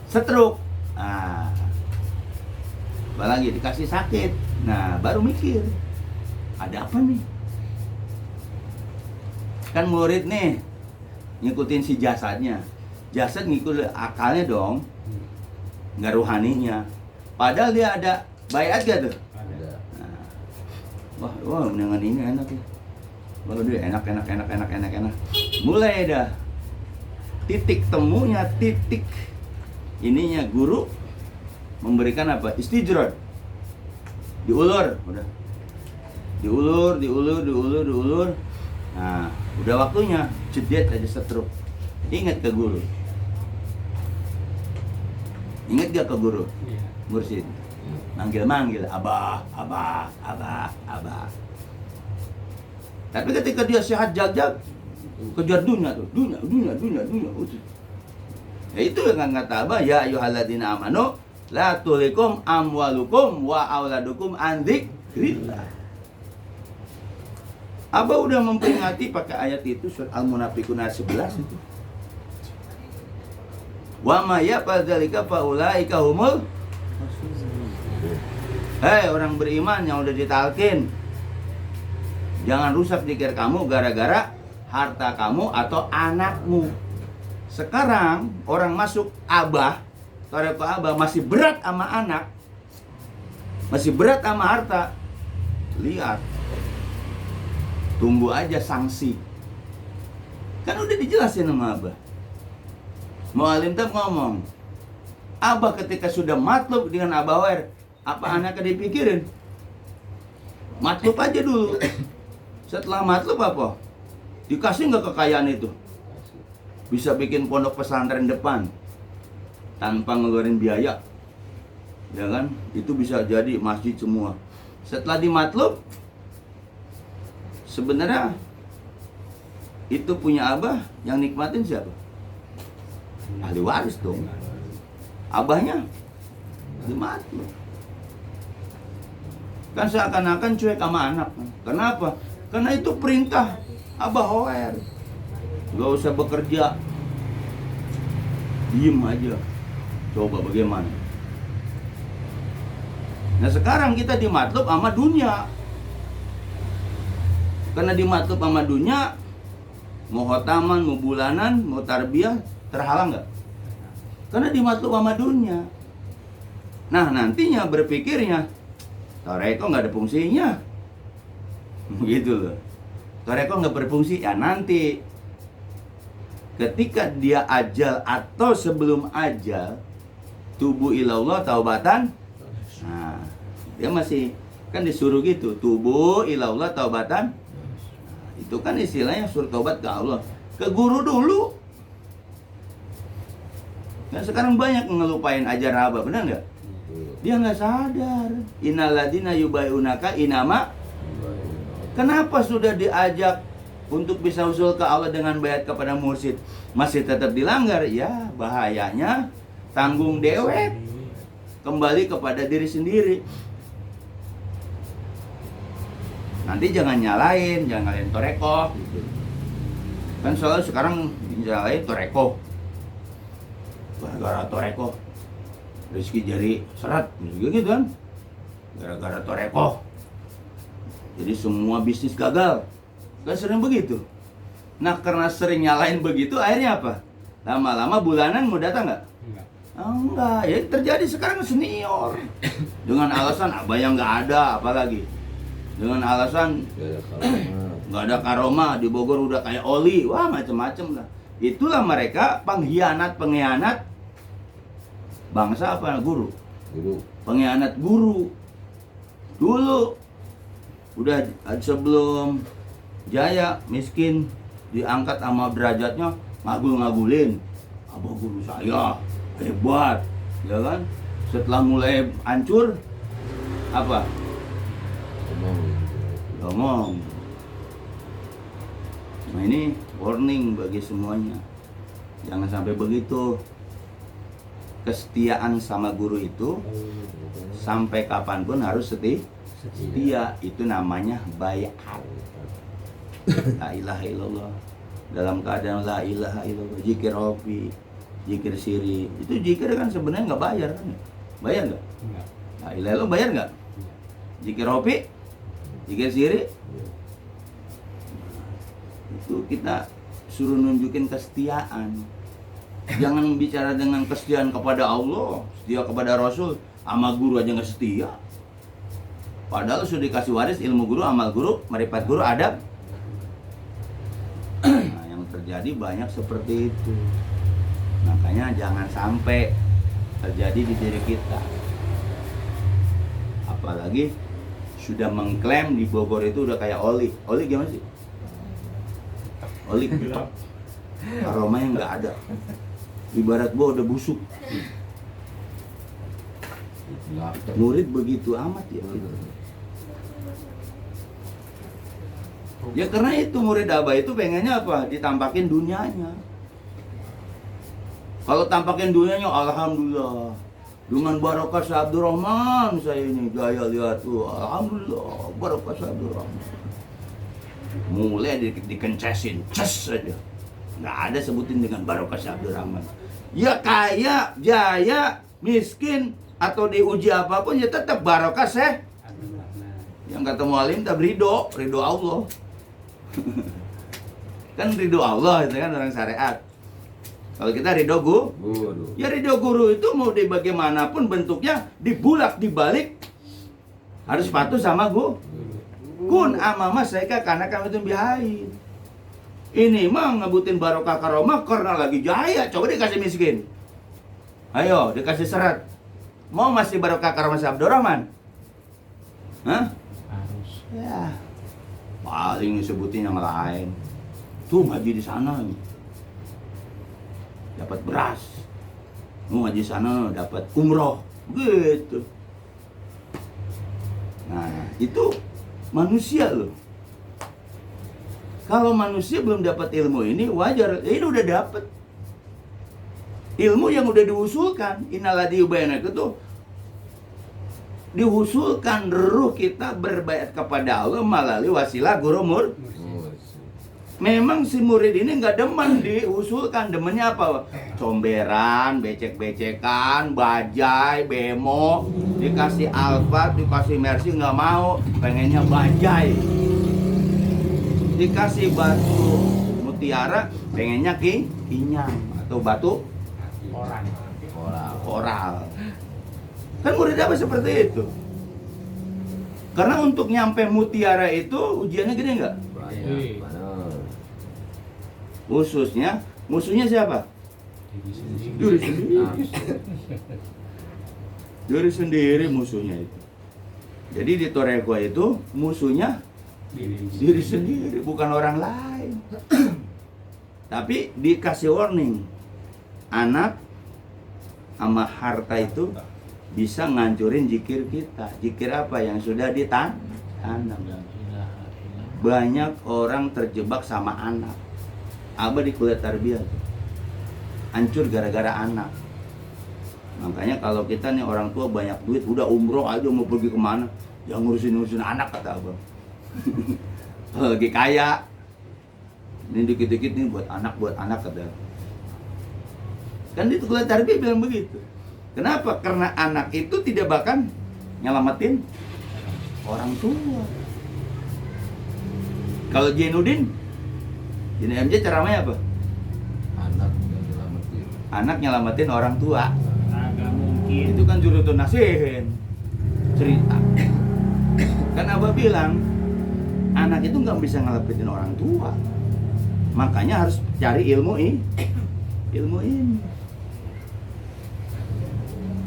S1: Stroke. Nah, apalagi dikasih sakit. Nah, baru mikir, ada apa nih? Kan murid nih ngikutin si jasadnya. Jasad ngikut akalnya dong, nggak rohaninya. Padahal dia ada bayat gak tuh?
S3: Ada.
S1: Nah, wah, dengan ini enak ya. Wah, dia enak. Mulai dah. Titik temunya, titik ininya guru memberikan apa? Istijrad. Diulur, udah. Diulur. Nah, udah waktunya cedet aja setruk. Ingat ke guru. Ingat gak ke guru?
S2: Iya.
S1: Mursyid. Manggil, abah. Tapi ketika dia sehat jag, kejar dunia tuh. Dunia. Ya itu yang kata Abah, ya ayyuhalladzina amanu la tulikum amwalukum wa auladukum an dzikrillah. Abah udah memperingati pakai ayat itu surat Al-Munafiqun ayat 11 itu. Wa may yaf'al dzalika fa ulaika humul. Hei orang beriman yang udah ditalkin, jangan rusak zikir kamu gara-gara harta kamu atau anakmu. Sekarang orang masuk Abah, tarekat Abah masih berat sama anak, masih berat sama harta. Lihat, tunggu aja sanksi. Kan udah dijelasin sama Abah. Mu'alim Tab ngomong, Abah ketika sudah matlub dengan Abah Wair, apa anaknya dipikirin? Matlub aja dulu. Setelah matlub apa? Dikasih nggak kekayaan itu? Bisa bikin pondok pesantren depan tanpa ngeluarin biaya, ya kan? Itu bisa jadi masjid semua. Setelah dimatlub, sebenarnya itu punya Abah, yang nikmatin siapa? Ahli waris dong. Abahnya dimatlub. Kan seakan-akan cuek sama anak. Kenapa? Karena itu perintah Abah Hoer. Gak usah bekerja, diem aja. Coba bagaimana? Nah sekarang kita dimatlub sama dunia. Karena dimatlub sama dunia, mau khotaman, mau bulanan, mau tarbiyah, terhalang nggak? Karena dimatlub sama dunia. Nah nantinya berpikirnya, toreko nggak ada fungsinya. Begitu loh. Toreko nggak berfungsi, ya nanti ketika dia ajal atau sebelum ajal, tubuh ilallah taubatan. Nah, dia masih kan disuruh gitu, tubuh ilallah taubatan. Nah, itu kan istilahnya suruh taubat ke Allah, ke guru dulu. Nah, sekarang banyak ngelupain ajaran Abah, benar nggak? Dia nggak sadar. Innaladina yubayunaka inama. Kenapa sudah diajak untuk bisa usul ke Allah dengan bayat kepada mursyid masih tetap dilanggar? Ya bahayanya tanggung dewek, kembali kepada diri sendiri. Nanti jangan nyalain toreko gitu. Kan soalnya sekarang nyalain toreko, gara-gara toreko rezeki jadi seret gitu kan, gara-gara toreko jadi semua bisnis gagal. Kan sering begitu. Nah karena sering nyalain begitu, akhirnya apa? Lama-lama bulanan mau datang nggak?
S2: Enggak.
S1: Oh, enggak, ya terjadi sekarang senior. Dengan alasan Abah yang nggak ada, apalagi dengan alasan nggak ada karoma, di Bogor udah kayak oli, wah macem-macem lah. Itulah mereka pengkhianat bangsa apa? Guru. Pengkhianat guru. Dulu udah sebelum jaya miskin diangkat sama derajatnya ngagul-ngagulin, Abah guru saya hebat, ya kan? Setelah mulai hancur apa? Ngomong. Nah ini warning bagi semuanya, jangan sampai begitu. Kesetiaan sama guru itu sampai kapanpun harus setia, itu namanya bayat. La ilaha illallah, dalam keadaan la ilaha illallah, zikir hobi, zikir siri. Itu zikir kan sebenarnya nggak bayar kan? Bayar nggak?
S2: Enggak.
S1: La ilaha illallah bayar nggak? Zikir hobi, zikir siri. Itu kita suruh nunjukin kesetiaan. Jangan bicara dengan kesetiaan kepada Allah, setia kepada Rasul, sama guru aja nggak setia. Padahal sudah dikasih waris ilmu guru, amal guru, marifat guru, adab. Nah, yang terjadi banyak seperti itu. Makanya jangan sampai terjadi di diri kita. Apalagi sudah mengklaim di Bogor itu udah kayak oli. Oli gimana sih? Oli aromanya nggak ada. Ibarat gua udah busuk. Murid begitu amat ya gitu. Ya karena itu murid Abah itu pengennya apa? Ditampakin dunianya. Kalau tampakin dunianya, alhamdulillah. Dengan barokah Syekh Abdurrahman saya ini jaya lihat tuh, alhamdulillah barokah Syekh Abdurrahman. Mulai dikencesin, ces saja. Nggak ada sebutin dengan barokah Syekh Abdurrahman. Ya kaya, jaya, miskin atau diuji apapun ya tetap barokah Syekh. Yang kata mualim tak ridho Allah. Kan ridho Allah itu kan orang syariat. Kalau kita ridho guru, ya ridho guru itu mau di bagaimanapun bentuknya, dibulak dibalik harus patuh sama guru. Kun amama saika karena kami itu bihain. Ini mah ngebutin barokah karomah karena lagi jaya. Coba dikasih miskin, ayo dikasih syarat. Mau masih barokah karomah Syekh Abdurrahman? Hah?
S2: Harus.
S1: Ya, paling disebutin yang lain. Tuh ngaji di sana dapat beras, mau ngaji sana dapat umroh, gitu. Nah itu manusia loh. Kalau manusia belum dapat ilmu ini wajar, ini udah dapat ilmu yang udah diusulkan. Innalladzi yubayyinaka itu diusulkan ruh kita berbaiat kepada Allah melalui wasilah guru murid. Memang si murid ini nggak demen diusulkan, demennya apa? Comberan, becek-becekan, bajai, bemo, dikasih Alphard, dikasih Mercy nggak mau, pengennya bajai. Dikasih batu mutiara, pengennya kinyang atau batu
S2: Orang.
S1: koral. Kan murid apa seperti itu? Karena untuk nyampe mutiara itu ujiannya gede nggak?
S2: Iya.
S1: Khususnya, musuhnya siapa?
S2: Diri sendiri.
S1: Diri sendiri. Diri sendiri musuhnya itu. Jadi di Toreko itu musuhnya diri sendiri, bukan orang lain. Tapi dikasih warning, anak sama harta itu bisa ngancurin zikir kita. Zikir apa yang sudah ditanam. Banyak orang terjebak sama anak. Abah di kuliah tarbiyah hancur gara-gara anak. Makanya kalau kita nih orang tua banyak duit, udah umroh aja mau pergi kemana, jangan ngurusin anak, kata abah. Kalau lagi kaya, ini dikit-dikit nih buat anak kata. Kan di kuliah tarbiyah bilang begitu. Kenapa? Karena anak itu tidak bakal nyelamatin orang tua. Kalau Jainuddin MJ ceramahnya apa? Anak nyelamatin orang tua.
S2: Agak mungkin.
S1: Itu kan jurutun nasihin. Cerita. Kan Abah bilang, anak itu nggak bisa nyelamatin orang tua. Makanya harus cari ilmu ini.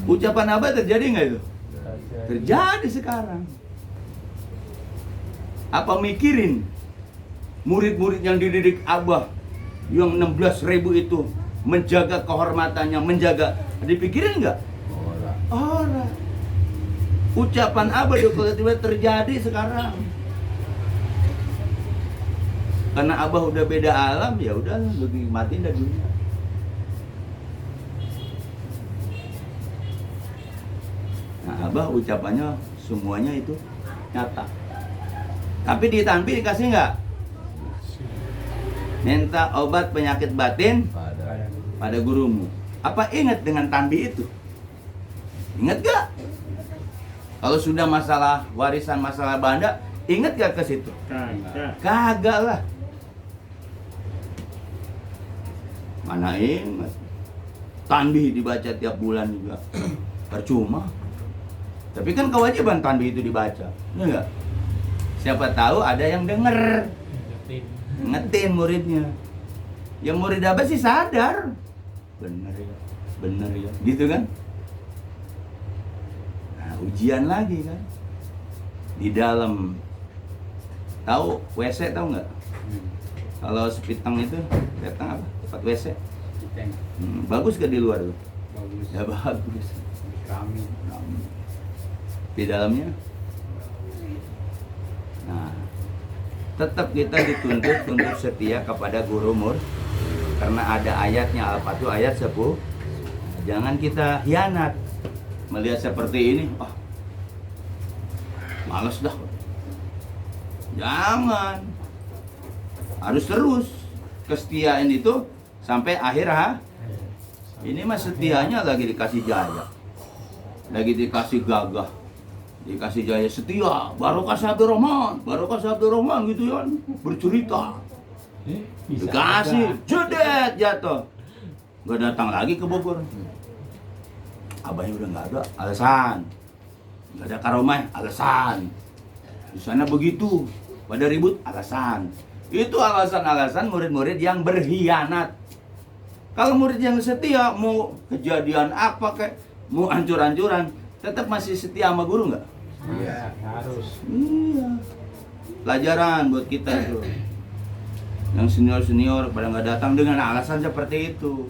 S1: Ucapan Abah terjadi nggak itu? Terjadi sekarang. Apa mikirin murid-murid yang dididik Abah yang 16.000 itu menjaga kehormatannya, dipikirin nggak? Orang. Ucapan Abah tiba-tiba terjadi sekarang. Karena Abah udah beda alam, ya udah lebih mati dari dunia. Nah, Abah ucapannya semuanya itu nyata. Tapi di Tanbi dikasih nggak? Minta obat penyakit batin pada gurumu. Apa ingat dengan Tanbi itu? Ingat gak? Kalau sudah masalah warisan, masalah banda, ingat gak ke situ? Kagak lah. Mana ingat? Tanbi dibaca tiap bulan juga. Percuma. Tapi kan kewajiban Tanbi itu dibaca. Iya enggak? Siapa tahu ada yang denger. Ngetin muridnya. Yang murid Abah sih sadar. Bener ya. Gitu kan? Nah, ujian lagi kan. Di dalam. Tahu WC tahu nggak? Kalau sepitang itu, sepitang apa? Tempat WC. Bagus ke di luar tuh?
S2: Bagus.
S1: Ya bagus.
S2: Rame.
S1: Di dalamnya. Nah, tetap kita dituntut untuk setia kepada guru murid karena ada ayatnya, Al-Fatihah ayat 10. Jangan kita hianat melihat seperti ini, males dah. Jangan, harus terus kesetiaan itu sampai akhir Ini mah setianya lagi dikasih jaya, lagi dikasih gagah, dikasih jaya setia, barokah Abdul Rahman gitu ya, bercerita. Dikasih, jedet jatuh, nggak datang lagi ke Bogor. Abahnya udah nggak ada, alasan, nggak ada karomah, alasan. Di sana begitu, pada ribut, alasan. Itu alasan-alasan murid-murid yang berkhianat. Kalau murid yang setia, mau kejadian apa kayak, mau hancur-hancuran, tetap masih setia sama guru nggak?
S2: Iya, harus.
S1: Iya. Pelajaran buat kita itu. Yang senior-senior pada nggak datang dengan alasan seperti itu.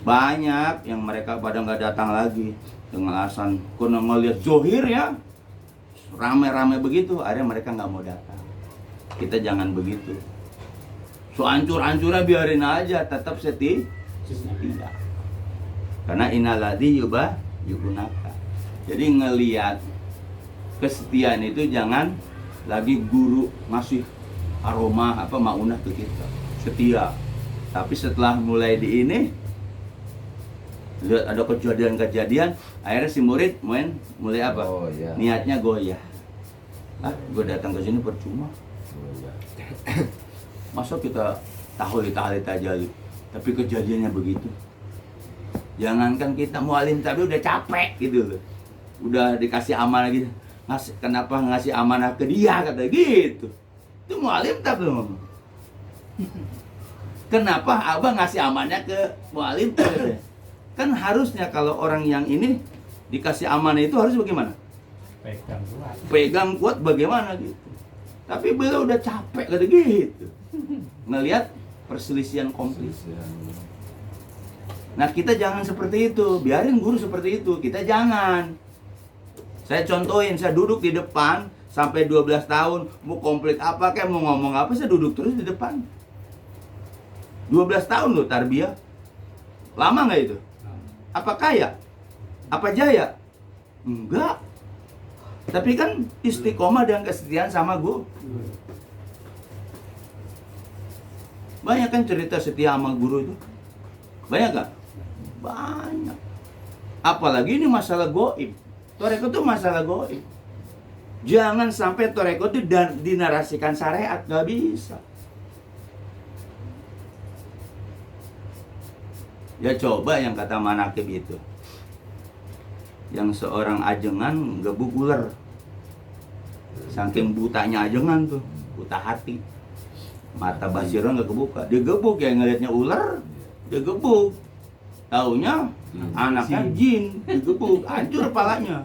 S1: Banyak yang mereka pada nggak datang lagi dengan alasan karena ngelihat zohir ya, rame-rame begitu, akhirnya mereka nggak mau datang. Kita jangan begitu. So hancur-hancurnya biarin aja, tetap setia. Karena inaladi yugunaka. Jadi ngelihat kesetiaan itu jangan lagi guru ngasih aroma maunah ke kita, setia. Tapi setelah mulai di ini, lihat ada kejadian-kejadian, akhirnya si murid mulai apa?
S3: Oh, iya.
S1: Niatnya goyah. Gue datang ke sini percuma.
S3: Oh, iya.
S1: Masa kita tahli tajali, tapi kejadiannya begitu. Jangankan kita mualim tapi udah capek gitu loh. Udah dikasih amanah gitu. Kenapa ngasih amanah ke dia kata gitu. Itu mualim tapi ngomong. Kenapa abang ngasih amanah ke mualim tapi? Kan harusnya kalau orang yang ini dikasih amanah itu harus bagaimana?
S2: Pegang kuat.
S1: Pegang kuat bagaimana gitu. Tapi beliau udah capek kata gitu. Ngelihat perselisihan komplit. Nah kita jangan seperti itu, biarin guru seperti itu, kita jangan. Saya contohin, saya duduk di depan sampai 12 tahun, mau komplit apa kayak mau ngomong apa, saya duduk terus di depan. 12 tahun loh tarbiyah. Lama nggak itu? Apa kaya? Apa jaya? Enggak. Tapi kan istiqomah dan kesetiaan sama guru. Banyak kan cerita setia sama guru itu? Banyak gak? Banyak. Apalagi ini masalah goib. Toreko itu masalah goib. Jangan sampai toreko itu dinarasikan syariat, gak bisa. Ya coba yang kata manakib itu, yang seorang ajengan gebuk ular. Saking butanya ajengan tuh, buta hati. Mata basirnya nggak kebuka, dia gebuk ya ngelihatnya ular, dia gebuk. Taunya anaknya jin, digebuk, hancur kepalanya.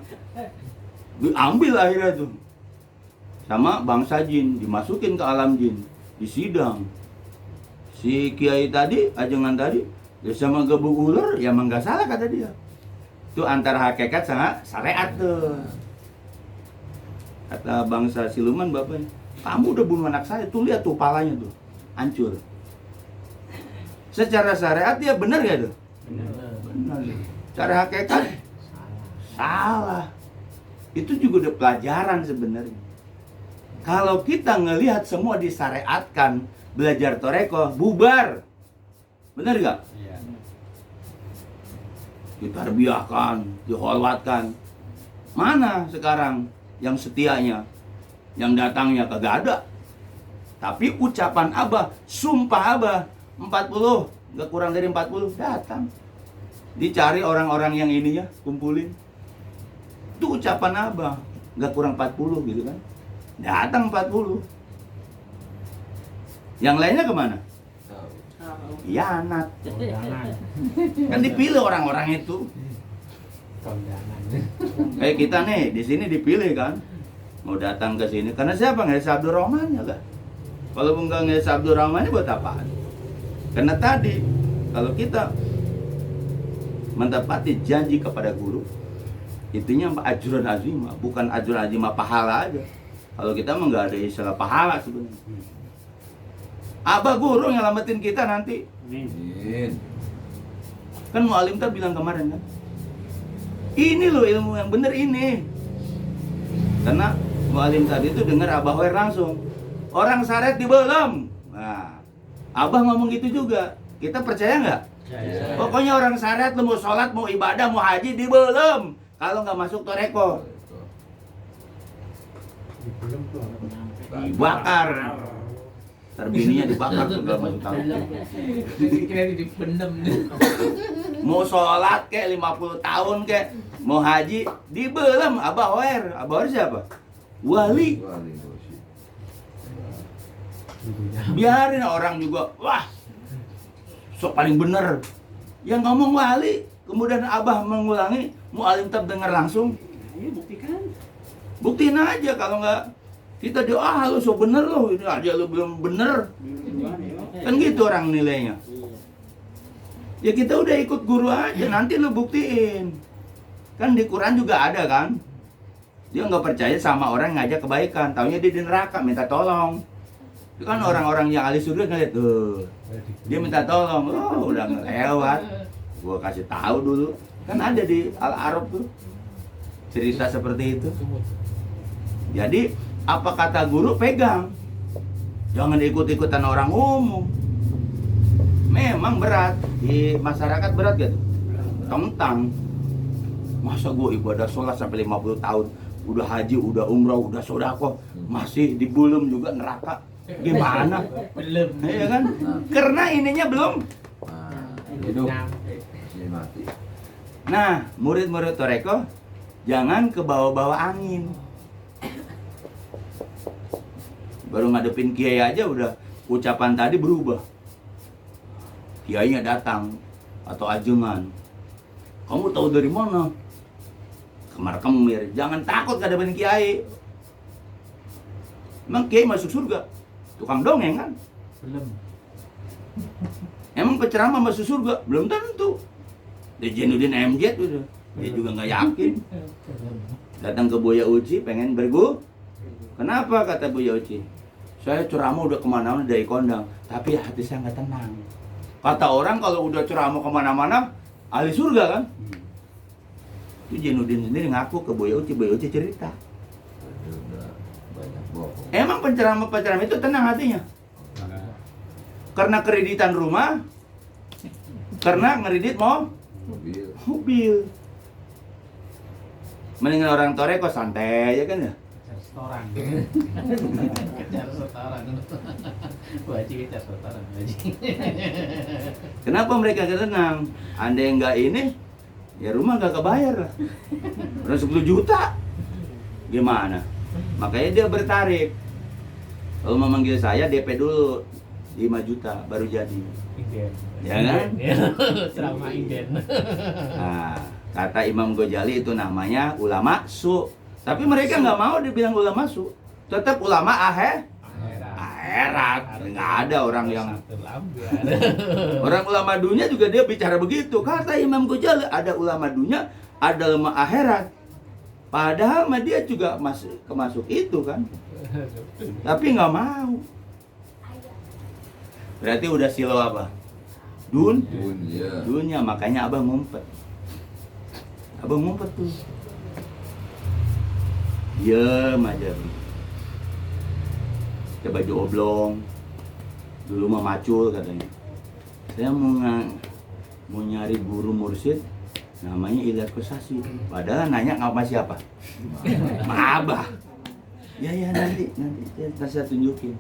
S1: Diambil akhirnya tuh sama bangsa jin, dimasukin ke alam jin, disidang. Si kiai tadi, ajengan tadi, dia sama gebuk ular, ya emang nggak salah kata dia. Itu antara hakikat sama syariat tuh. Kata bangsa siluman bapaknya, kamu udah bunuh anak saya, tuh lihat tuh palanya tuh, hancur. Secara syariat dia benar gak tuh? Benar. Cara hakikat salah. Itu juga udah pelajaran sebenarnya. Kalau kita ngelihat semua disyariatkan, belajar toreko, bubar. Benar gak?
S2: Iya.
S1: Ditarbiahkan, dihormatkan. Mana sekarang yang setianya, yang datangnya kagak ada. Tapi ucapan abah, sumpah abah 40, nggak kurang dari 40 datang. Dicari orang-orang yang ininya, kumpulin. Itu ucapan abah, nggak kurang 40 gitu kan. Datang 40. Yang lainnya kemana? Hianat.
S2: Kondangan.
S1: Kan dipilih orang-orang itu.
S2: Kondangan.
S1: Kayak kita nih, di sini dipilih kan. Mau datang ke sini. Karena siapa? Nggak ada Abdul Rahman ya kan? Kalau nggak ada Abdul Rahman buat apaan? Karena tadi, kalau kita mendapati janji kepada guru, itunya ajrun azimah, bukan ajrun azimah pahala aja. Kalau kita mah nggak ada istilah pahala sebenarnya. Abah guru yang nyelamatin kita nanti.
S3: Amin.
S1: Kan mu'alim tadi bilang kemarin kan, ini loh ilmu yang bener ini. Karena mu'alim tadi itu dengar Abah Hoer langsung, orang syariat di belum. Nah, Abah ngomong gitu juga. Kita percaya nggak?
S2: Ya.
S1: Pokoknya orang syariat lu mau sholat, mau ibadah, mau haji di belum. Kalau nggak masuk toreko,
S2: Belum tuh orang nyampe.
S1: dibakar. Terbininya dibakar tuh nggak masuk tahu.
S3: Kira dipendem nih.
S1: Mau sholat kayak 50 tahun kayak mau haji di belum. Abah Hoer. Abah Hoer siapa? Wali. Biarin orang juga, wah, sok paling bener. Yang ngomong wali, kemudian Abah mengulangi, mu'alim tab dengar langsung.
S2: Ayo buktikan.
S1: Buktiin aja, kalau nggak kita dia, lu sok bener loh, ini aja lu belum bener. Kan gitu orang nilainya. Ya kita udah ikut guru aja, nanti lu buktiin. Kan di Quran juga ada kan. Dia nggak percaya sama orang yang ngajak kebaikan, taunya dia di neraka minta tolong. Itu kan orang-orang yang ahli surga ngeliat tuh, dia minta tolong, oh udah ngelewat. Gua kasih tahu dulu, kan ada di Al-Arab tuh cerita seperti itu. Jadi apa kata guru pegang. Jangan ikut-ikutan orang umum. Memang berat di masyarakat, berat gitu. Tentang masa gue ibadah sholat sampai 50 tahun, udah haji, udah umroh, udah sodako, masih dibulem juga neraka. Gimana?
S3: Belum.
S1: Iya kan? Karena ininya belum.
S3: Hidup.
S2: Nyampe.
S3: Masih mati.
S1: Nah, murid-murid Toreko jangan ke bawah-bawah angin. Baru ngadepin kiai aja udah ucapan tadi berubah. Kiainya datang atau ajengan. Kamu tahu dari mana? Kemar-kemir. Jangan takut ngadepin kiai. Emang kiai masuk surga? Tukang dongeng kan?
S2: Belum.
S1: Emang penceramah masuk surga? Belum tentu. Di Jainuddin MZ udah. Dia juga nggak yakin. Datang ke Buya Uci pengen bergu. Kenapa kata Buya Uci? Saya ceramah udah kemana-mana dari kondang, tapi hati saya nggak tenang. Kata orang kalau udah ceramah kemana-mana, ahli surga kan? Itu Jainuddin sendiri ngaku ke Buya Uci cerita.
S3: Udah banyak bohong.
S1: Emang penceramah itu tenang hatinya? Karena kreditan rumah, karena ngeredit mobil. Mendingan orang Toreko santai ya kan ya?
S2: Restoran.
S3: Kejar setoran. Wajib kejar setoran.
S1: Kenapa mereka tenang? Andai yang nggak ini, ya rumah nggak kebayar lah. Udah 10 juta. Gimana? Makanya dia bertarik. Kalau mau manggil saya DP dulu 5 juta baru jadi.
S2: Inden.
S1: Ya kan?
S2: Ceramah inden.
S1: Nah, kata Imam Ghazali itu namanya ulama su. Tapi mereka nggak mau dibilang ulama su. Tetap ulama akhirat. Nggak ada orang yang orang ulama dunia juga dia bicara begitu. Kata Imam Ghazali ada ulama dunia, ada ulama akhirat. Padahal mah dia juga masuk itu kan. Tapi nggak mau. Berarti udah silo apa?
S3: Dunia.
S1: Dunia, makanya abang ngumpet. Abang ngumpet tuh. Diem aja. Pakai baju oblong. Dulu mah macul katanya. Saya mau nyari guru mursyid namanya Ilyas Kosasi. Padahal nanya sama siapa? Sama abah. Ya nanti saya tunjukin.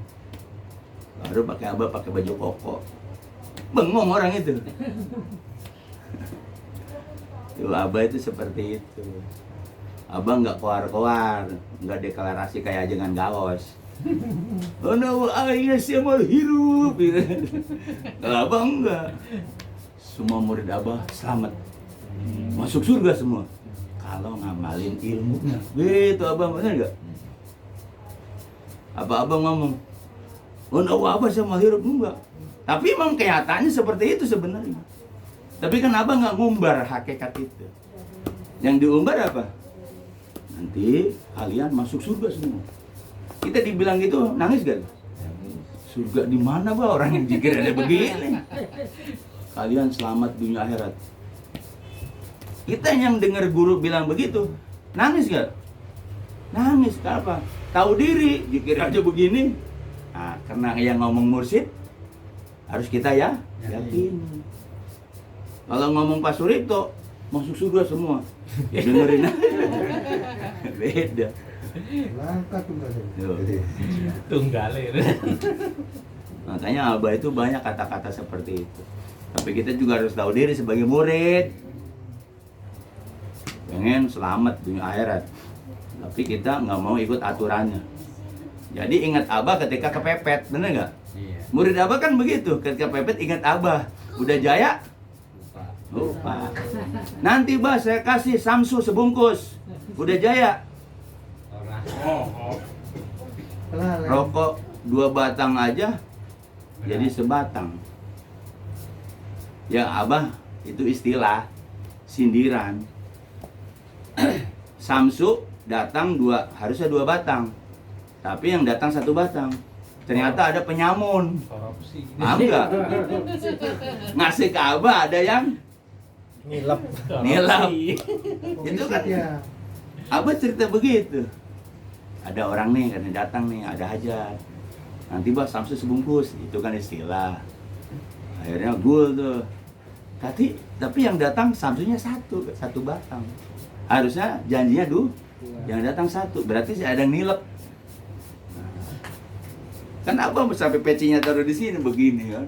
S1: Baru pakai abah pakai baju koko. Bengong orang itu. Tuh abah itu seperti itu. Abah nggak koar-koar, nggak deklarasi kayak ajengan gaos. Oh no, ayah siapa hirup. Kalau abah enggak. Semua murid abah selamat, masuk surga semua. Kalau ngamalin ilmunya, gitu abah benar nggak? Apa abah ngomong? Oh no, abah siapa hirup enggak? Tapi emang kenyataannya seperti itu sebenarnya. Tapi kan abah nggak ngumbar hakikat itu. Yang diumbar apa? Nanti kalian masuk surga semua. Kita dibilang gitu nangis gak? Surga di mana bah orang yang jikir ada begini? Kalian selamat dunia akhirat. Kita yang dengar guru bilang begitu, nangis gak? Nangis, kenapa? Tahu diri, jikir aja begini. Nah, karena yang ngomong mursyid harus kita ya yakin. Kalau ngomong Pak Suripto masuk surga semua, ya dengerin aja. Beda.
S4: Langkah tunggal.
S2: Tunggalir.
S1: Makanya abah itu banyak kata-kata seperti itu. Tapi kita juga harus tahu diri sebagai murid. Pengen selamat dunia akhirat. Tapi kita nggak mau ikut aturannya. Jadi ingat abah ketika kepepet, bener nggak?
S2: Iya.
S1: Murid abah kan begitu, ketika kepepet ingat abah. Udah jaya? Lupa. Nanti bah saya kasih samsu sebungkus. Udah jaya? Rokok 2 batang aja jadi sebatang. Ya abah itu istilah sindiran. Samsu datang harusnya 2 batang. Tapi yang datang 1 batang. Ternyata ada penyamun.
S2: Korupsi.
S1: Enggak. Ngasih ke abah ada yang
S4: Nilap.
S1: nilap. Itu kan
S4: Ya.
S1: abah cerita begitu. ada orang nih kan datang nih, ada hajat. Nanti bah samsu sebungkus, itu kan istilah. Akhirnya gul tuh. Tapi yang datang samsunya satu batang. Harusnya janjinya yang datang satu, berarti ada yang nilep. Kan abang sampai pecinya taruh di sini begini kan.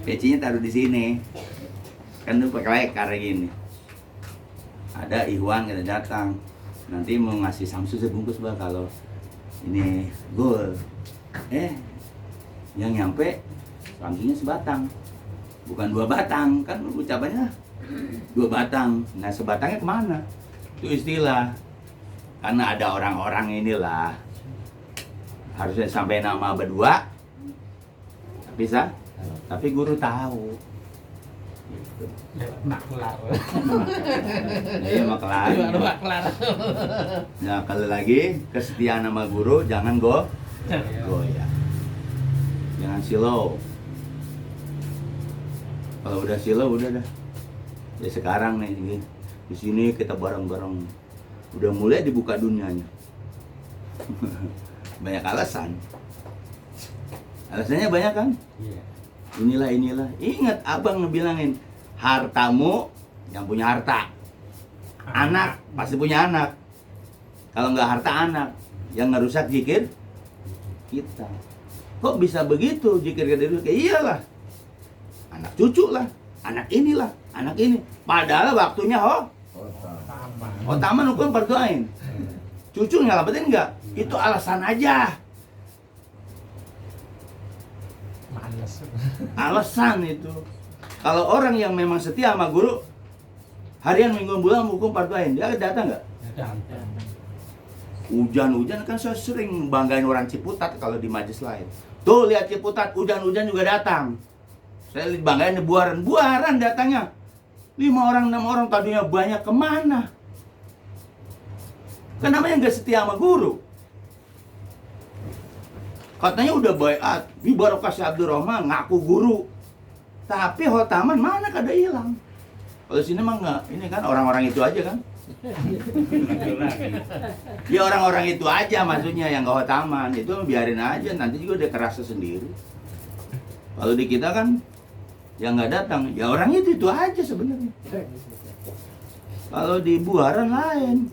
S1: Pecinya taruh di sini. Kan tuh pakai kayak gini. Ada Iwan kita datang. Nanti mau ngasih samsu sebungkus bah kalau ini gol. Yang nyampe samsunya sebatang. Bukan 2 batang, kan ucapannya 2 batang. Nah, sebatangnya kemana? Itu istilah. Karena ada orang-orang inilah. Harusnya sampai nama berdua. Bisa? Tapi guru tahu. Gitu.
S2: Maklar.
S1: Iya, maklar.
S2: Maklar.
S1: Nah, kalau lagi kesetiaan sama guru jangan goyah. Jangan silau. Kalau udah silau udah dah. Ya sekarang nih di sini kita bareng-bareng. Udah mulai dibuka dunianya. Banyak alasan. Alasannya banyak kan?
S2: Iya.
S1: Inilah. Ingat abang ngebilangin, hartamu yang punya harta. Anak pasti punya anak. Kalau nggak harta anak, yang ngerusak zikir kita. Kok bisa begitu zikir kita dulu? Iyalah. Anak cucu lah, anak inilah, anak ini. Padahal waktunya taman hukum berdoain. Cucu nyelamatin enggak? Itu alasan aja.
S2: Males.
S1: Alasan itu. Kalau orang yang memang setia sama guru, harian minggu bulan hukum berdoain, dia datang enggak? Hujan-hujan kan saya sering banggain orang Ciputat kalau di majelis lain. Tuh lihat Ciputat, hujan-hujan juga datang. Saya banggain di Buaran datangnya 5 orang, 6 orang, tadinya banyak, kemana? Kan namanya nggak setia sama guru. Katanya udah baiat, di Barokah Syekh Abdurrahman ngaku guru. Tapi khotaman mana kada hilang. Kalau sini mah nggak, ini kan orang-orang itu aja kan. Ya orang-orang itu aja maksudnya yang nggak khotaman, itu biarin aja, nanti juga udah kerasa sendiri. Kalau di kita kan yang nggak datang, ya orang itu aja sebenarnya. Kalau di Buaran lain,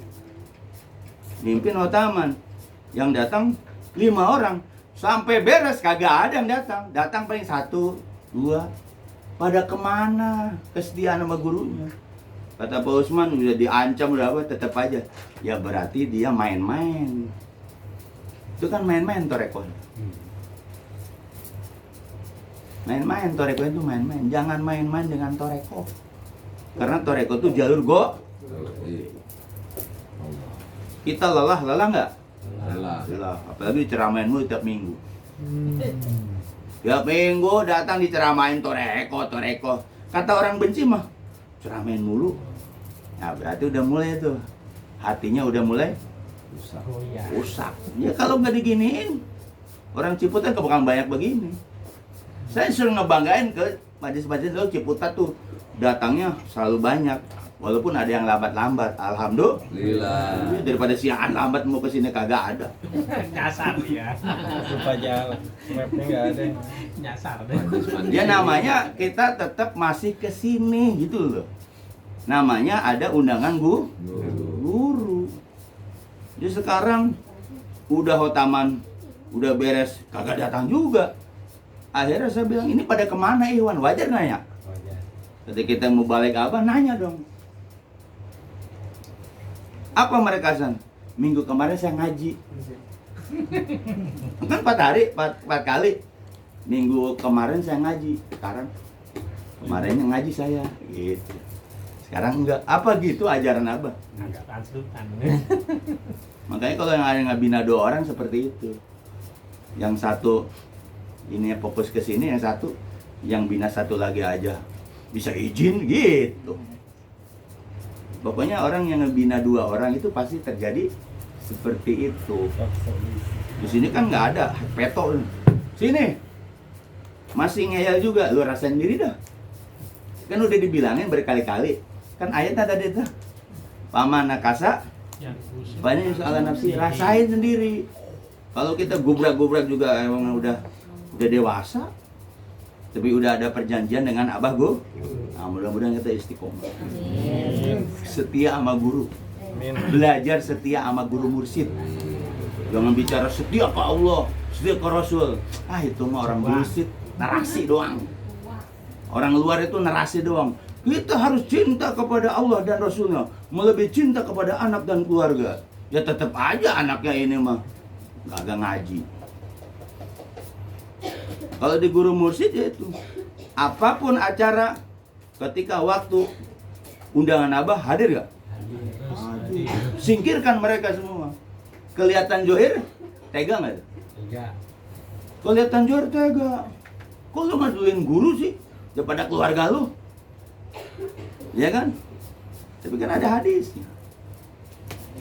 S1: mimpin khotaman, yang datang 5 orang, sampai beres kagak ada yang datang. Datang paling 1, 2. Pada kemana kesetiaan sama gurunya? Kata Pak Usman udah diancam udah apa, tetap aja. Ya berarti dia main-main. Itu kan main-main toreko. Main-main toreko itu main-main. Jangan main-main dengan toreko. Karena toreko itu jalur kita lelah nggak? Lelah. Apalagi diceramain tiap minggu. Tiap minggu datang diceramain toreko. Kata orang benci mah, ceramain mulu. Nah berarti udah mulai tuh. Hatinya udah mulai rusak. Ya kalau nggak diginiin, orang Ciputat bukan banyak begini. Saya suruh ngebanggain ke majelis-majelis lo Ciputat tuh datangnya selalu banyak. Walaupun ada yang lambat-lambat, alhamdulillah. Daripada siangan lambat mau kesini kagak ada.
S2: Nyasar dia.
S4: Lupa jalan. Mapnya nggak ada.
S2: Nyasar deh.
S1: Ya namanya kita tetap masih kesini gitu loh. Namanya ada undangan guru. Jadi sekarang udah khotaman, udah beres, kagak datang juga. Akhirnya saya bilang, ini pada kemana Iwan? Wajar nanya. Ketika kita mau balik apa, nanya dong. Apa mereka san? Minggu kemarin saya ngaji. Kan 4 hari, 4 kali. Minggu kemarin saya ngaji. Sekarang kemarinnya ngaji saya. Gitu. Sekarang enggak. Apa gitu ajaran apa?
S2: Agak tansutan.
S1: Makanya kalau yang ada ngabina 2 orang seperti itu. Yang satu ini fokus ke sini, yang satu yang bina 1 lagi aja bisa izin gitu. Pokoknya orang yang ngebina 2 orang itu pasti terjadi seperti itu. Di sini kan nggak ada peto. Sini masih ngeyel juga, lu rasain diri dah. Kan udah dibilangin berkali-kali. Kan ayat ada itu. Paman nakasa
S2: Yang khusus.
S1: Banyak yang salah nafsi, rasain sendiri. Kalau kita gubrak-gubrak juga emang udah dewasa, tapi udah ada perjanjian dengan abah gue. Nah, mudah-mudahan kita istiqomah. Setia sama guru.
S4: Amin.
S1: Belajar setia sama guru mursyid. Jangan bicara setia ke Allah, setia ke Rasul. Ah, itu mah orang bullshit, narasi doang. Orang luar itu narasi doang. Kita harus cinta kepada Allah dan Rasulnya, melebihi cinta kepada anak dan keluarga. Ya tetap aja anaknya ini mah kagak ngaji. Kalau di guru mursyid ya itu, apapun acara, ketika waktu undangan abah hadir gak? Hadir. Singkirkan mereka semua. Kelihatan Johir, tega nggak?
S2: Tiga.
S1: Kelihatan Johir tega. Kok lu ngaduin guru sih daripada keluarga lu? Ya kan? Tapi kan ada hadisnya.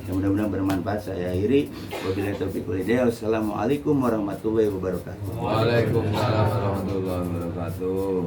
S1: Ya, mudah-mudahan bermanfaat. Saya akhiri. Wabillahi taufiq wal hidayah. Wassalamualaikum warahmatullahi wabarakatuh.
S3: Waalaikumsalam warahmatullahi wabarakatuh.